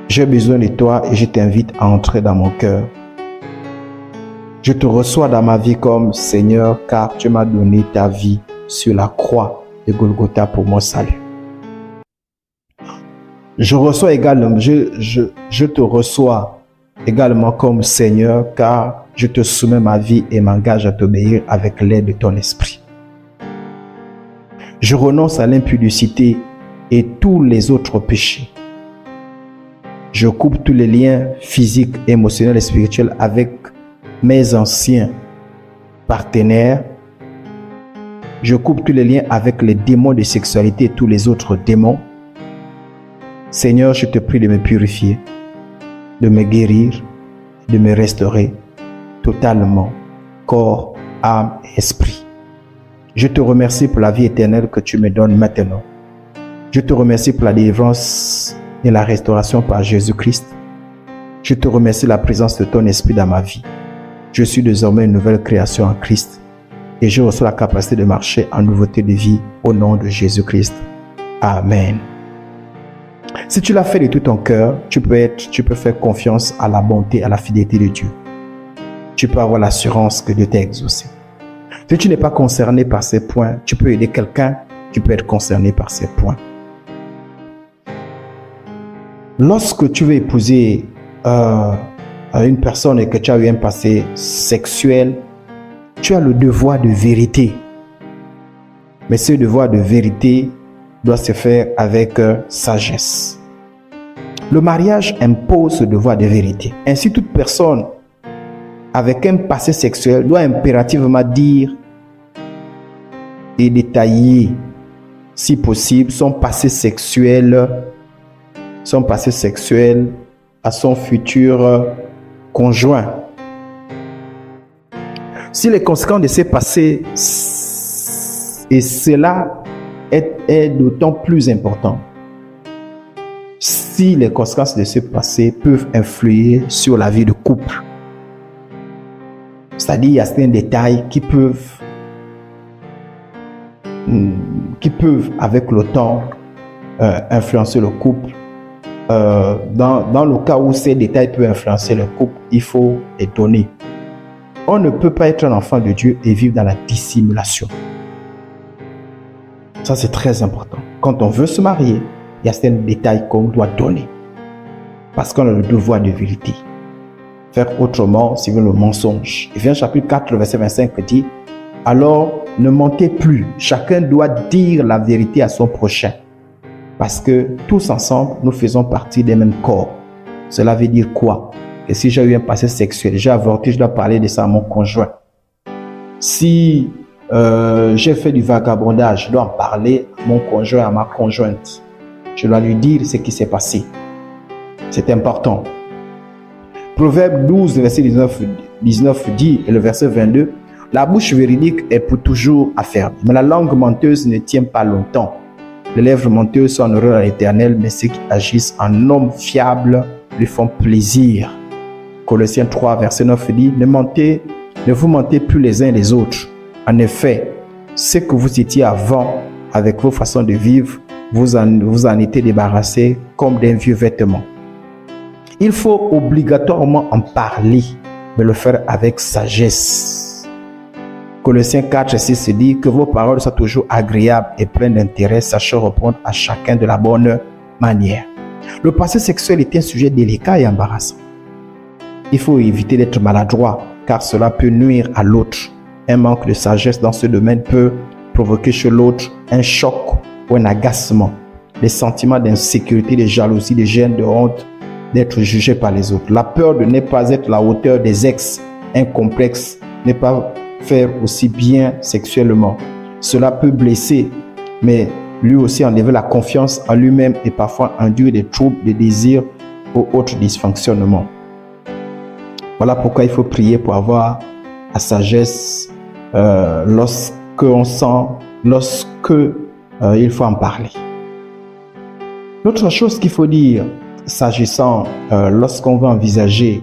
J'ai besoin de toi et je t'invite à entrer dans mon cœur. Je te reçois dans ma vie comme Seigneur car tu m'as donné ta vie sur la croix de Golgotha pour mon salut. Je te reçois également comme Seigneur car je te soumets ma vie et m'engage à t'obéir avec l'aide de ton esprit. Je renonce à l'impudicité et tous les autres péchés. Je coupe tous les liens physiques, émotionnels et spirituels avec mes anciens partenaires. Je coupe tous les liens avec les démons de sexualité et tous les autres démons. Seigneur, je te prie de me purifier, de me guérir, de me restaurer totalement, corps, âme et esprit. Je te remercie pour la vie éternelle que tu me donnes maintenant. Je te remercie pour la délivrance et la restauration par Jésus-Christ. Je te remercie la présence de ton esprit dans ma vie. Je suis désormais une nouvelle création en Christ et je reçois la capacité de marcher en nouveauté de vie au nom de Jésus-Christ. Amen. Si tu l'as fait de tout ton cœur, tu peux faire confiance à la bonté, à la fidélité de Dieu. Tu peux avoir l'assurance que Dieu t'a exaucé. Si tu n'es pas concerné par ces points, tu peux aider quelqu'un qui peut être concerné par ces points. Lorsque tu veux épouser une personne et que tu as eu un passé sexuel, tu as le devoir de vérité. Mais ce devoir de vérité doit se faire avec sagesse. Le mariage impose ce devoir de vérité. Ainsi, toute personne avec un passé sexuel doit impérativement dire et détailler, si possible, son passé sexuel à son futur conjoint. Si les conséquences de ces passés, et cela est d'autant plus important, si les conséquences de ce passé peuvent influer sur la vie de couple. C'est-à-dire, il y a certains détails qui peuvent avec le temps, influencer le couple. Dans le cas où ces détails peuvent influencer le couple, il faut les donner. On ne peut pas être un enfant de Dieu et vivre dans la dissimulation. Ça, c'est très important. Quand on veut se marier, il y a certains détails qu'on doit donner. Parce qu'on a le devoir de vérité. Faire autrement, c'est le mensonge. Éphésiens chapitre 4, verset 25 dit: alors ne mentez plus, chacun doit dire la vérité à son prochain. Parce que tous ensemble, nous faisons partie des mêmes corps. Cela veut dire quoi? Que si j'ai eu un passé sexuel, j'ai avorté, je dois parler de ça à mon conjoint. Si j'ai fait du vagabondage, je dois en parler à mon conjoint, à ma conjointe. Je dois lui dire ce qui s'est passé. C'est important. Proverbe 12, verset 19 dit, et le verset 22, la bouche véridique est pour toujours affermie, mais la langue menteuse ne tient pas longtemps. Les lèvres menteuses sont en horreur à l'Éternel, mais ceux qui agissent en homme fiable lui font plaisir. Colossiens 3, verset 9 dit, ne vous mentez plus les uns les autres. En effet, ce que vous étiez avant, avec vos façons de vivre, vous en étiez débarrassés comme d'un vieux vêtement. Il faut obligatoirement en parler, mais le faire avec sagesse. Colossiens 4 et 6 se dit que vos paroles soient toujours agréables et pleines d'intérêt, sachant répondre à chacun de la bonne manière. Le passé sexuel est un sujet délicat et embarrassant. Il faut éviter d'être maladroit car cela peut nuire à l'autre. Un manque de sagesse dans ce domaine peut provoquer chez l'autre un choc ou un agacement, des sentiments d'insécurité, de jalousie, de gêne, de honte, d'être jugé par les autres. La peur de ne pas être à la hauteur des ex, un complexe, ne pas faire aussi bien sexuellement. Cela peut blesser, mais lui aussi enlever la confiance en lui-même et parfois induire des troubles de désir ou autres dysfonctionnements. Voilà pourquoi il faut prier pour avoir la sagesse lorsqu'on sent, il faut en parler. L'autre chose qu'il faut dire, s'agissant lorsqu'on va envisager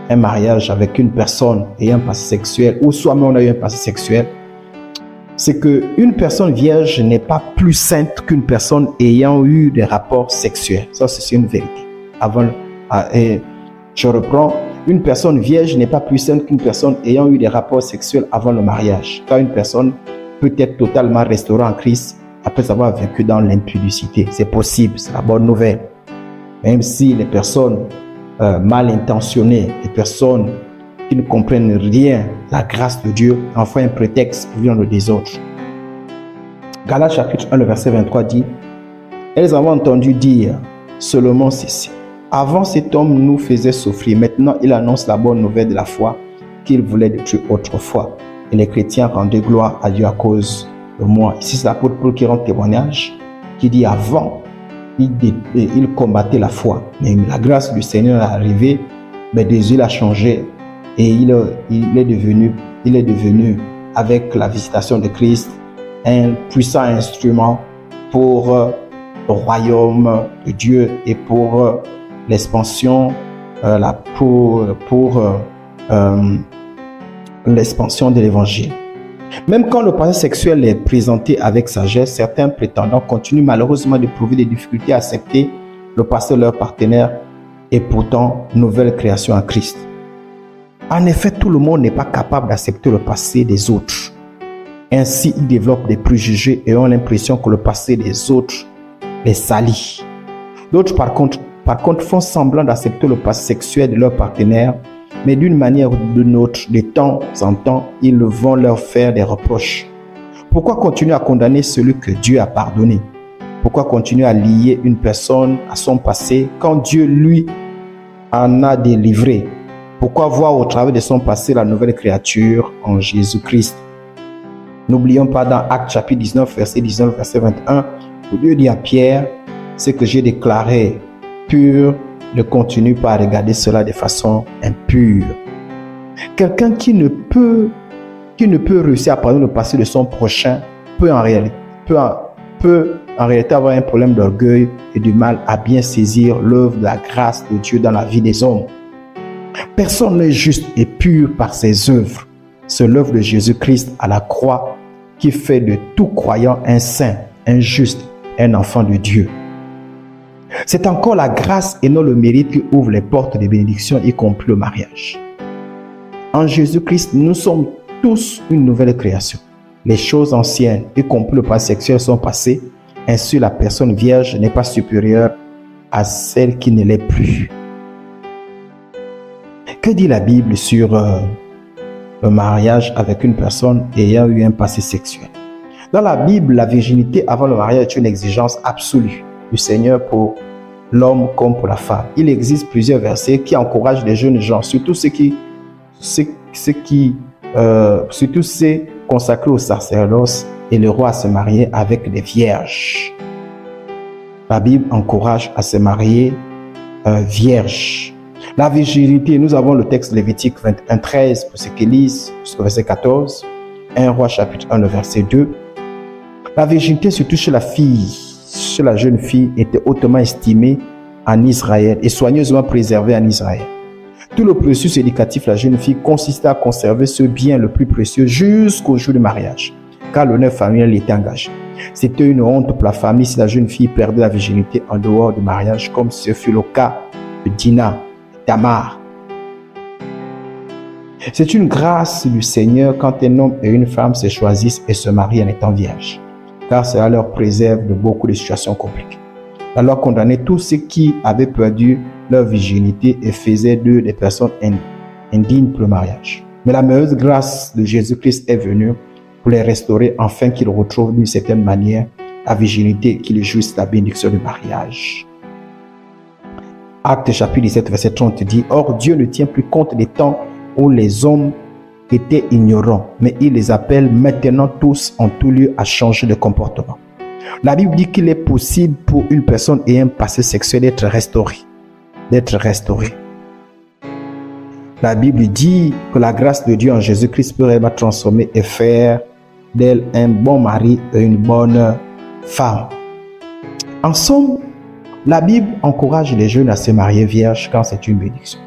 un mariage avec une personne ayant un passé sexuel, ou soi-même on a eu un passé sexuel, c'est qu'une personne vierge n'est pas plus sainte qu'une personne ayant eu des rapports sexuels. Ça, c'est une vérité. Je reprends, une personne vierge n'est pas plus sainte qu'une personne ayant eu des rapports sexuels avant le mariage. Car une personne peut être totalement restaurée en Christ après avoir vécu dans l'impudicité. C'est possible, c'est la bonne nouvelle. Même si les personnes mal intentionnées, les personnes qui ne comprennent rien, la grâce de Dieu en font un prétexte pour vivre le désordre. Galates chapitre 1, le verset 23 dit « Elles avaient entendu dire seulement ceci. Avant cet homme nous faisait souffrir, maintenant il annonce la bonne nouvelle de la foi qu'il voulait détruire autrefois. Et les chrétiens rendaient gloire à Dieu à cause de moi. » Ici c'est l'apôtre Paul qui rend témoignage, qui dit avant, il combattait la foi. Mais la grâce du Seigneur est arrivée, mais Jésus l'a changé et il est devenu, avec la visitation de Christ, un puissant instrument pour le royaume de Dieu et pour l'expansion, l'expansion de l'évangile. Même quand le passé sexuel est présenté avec sagesse, certains prétendants continuent malheureusement d'éprouver des difficultés à accepter le passé de leur partenaire et pourtant nouvelle création en Christ. En effet, tout le monde n'est pas capable d'accepter le passé des autres. Ainsi, ils développent des préjugés et ont l'impression que le passé des autres les salit. D'autres, par contre, font semblant d'accepter le passé sexuel de leur partenaire, mais d'une manière ou d'une autre, de temps en temps, ils vont leur faire des reproches. Pourquoi continuer à condamner celui que Dieu a pardonné? Pourquoi continuer à lier une personne à son passé quand Dieu, lui, en a délivré? Pourquoi voir au travers de son passé la nouvelle créature en Jésus-Christ? N'oublions pas dans Actes chapitre 19, verset 19, verset 21, où Dieu dit à Pierre, ce que j'ai déclaré pur, ne continue pas à regarder cela de façon impure. Quelqu'un qui ne peut réussir à pardonner le passé de son prochain peut en réalité avoir un problème d'orgueil et du mal à bien saisir l'œuvre de la grâce de Dieu dans la vie des hommes. Personne n'est juste et pur par ses œuvres. C'est l'œuvre de Jésus-Christ à la croix qui fait de tout croyant un saint, un juste, un enfant de Dieu. C'est encore la grâce et non le mérite qui ouvre les portes des bénédictions, y compris le mariage. En Jésus-Christ, nous sommes tous une nouvelle création. Les choses anciennes, y compris le passé sexuel, sont passées. Ainsi, la personne vierge n'est pas supérieure à celle qui ne l'est plus. Que dit la Bible sur le mariage avec une personne ayant eu un passé sexuel? Dans la Bible, la virginité avant le mariage est une exigence absolue du Seigneur pour l'homme comme pour la femme. Il existe plusieurs versets qui encouragent les jeunes gens, surtout ceux consacrés au sacerdoce et le roi à se marier avec des vierges. La Bible encourage à se marier vierge. La virginité, nous avons le texte Lévitique 21:13 pour ceux qui lisent jusqu'au verset 14, 1 Roi chapitre 1, le verset 2. La virginité, surtout chez la fille, chez la jeune fille, était hautement estimée en Israël et soigneusement préservée en Israël. Tout le processus éducatif de la jeune fille consistait à conserver ce bien le plus précieux jusqu'au jour du mariage, car l'honneur familial était engagé. C'était une honte pour la famille si la jeune fille perdait la virginité en dehors du mariage, comme ce fut le cas de Dina et Tamar. C'est une grâce du Seigneur quand un homme et une femme se choisissent et se marient en étant vierges, car cela leur préserve de beaucoup de situations compliquées. La loi condamnait tous ceux qui avaient perdu leur virginité et faisait d'eux des personnes indignes pour le mariage. Mais la merveilleuse grâce de Jésus-Christ est venue pour les restaurer afin qu'ils retrouvent d'une certaine manière la virginité et qu'ils jouissent la bénédiction du mariage. Actes chapitre 17, verset 30 dit « Or Dieu ne tient plus compte des temps où les hommes étaient ignorants, mais il les appelle maintenant tous en tout lieu à changer de comportement. » La Bible dit qu'il est possible pour une personne ayant un passé sexuel d'être restaurée. La Bible dit que la grâce de Dieu en Jésus-Christ peut la transformer et faire d'elle un bon mari et une bonne femme. En somme, la Bible encourage les jeunes à se marier vierges quand c'est une bénédiction.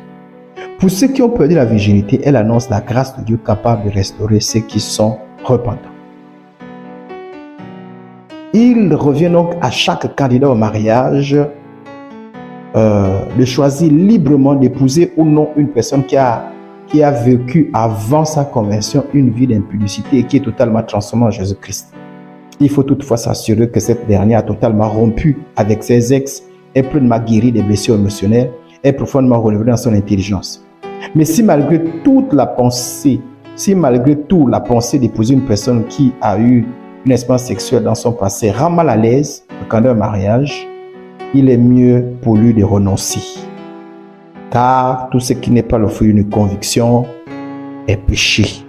Pour ceux qui ont perdu la virginité, elle annonce la grâce de Dieu capable de restaurer ceux qui sont repentants. Il revient donc à chaque candidat au mariage de choisir librement d'épouser ou non une personne qui a vécu avant sa conversion une vie d'impudicité et qui est totalement transformée en Jésus-Christ. Il faut toutefois s'assurer que cette dernière a totalement rompu avec ses ex, est pleinement guérie des blessures émotionnelles, est profondément renouvelée dans son intelligence. Mais si malgré tout la pensée d'épouser une personne qui a eu une expérience sexuelle dans son passé rend mal à l'aise le candidat au mariage, il est mieux pour lui de renoncer. Car tout ce qui n'est pas le fruit d'une conviction est péché.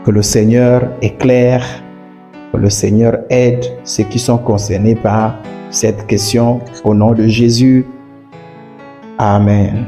Que le Seigneur éclaire, que le Seigneur aide ceux qui sont concernés par cette question au nom de Jésus. Amen.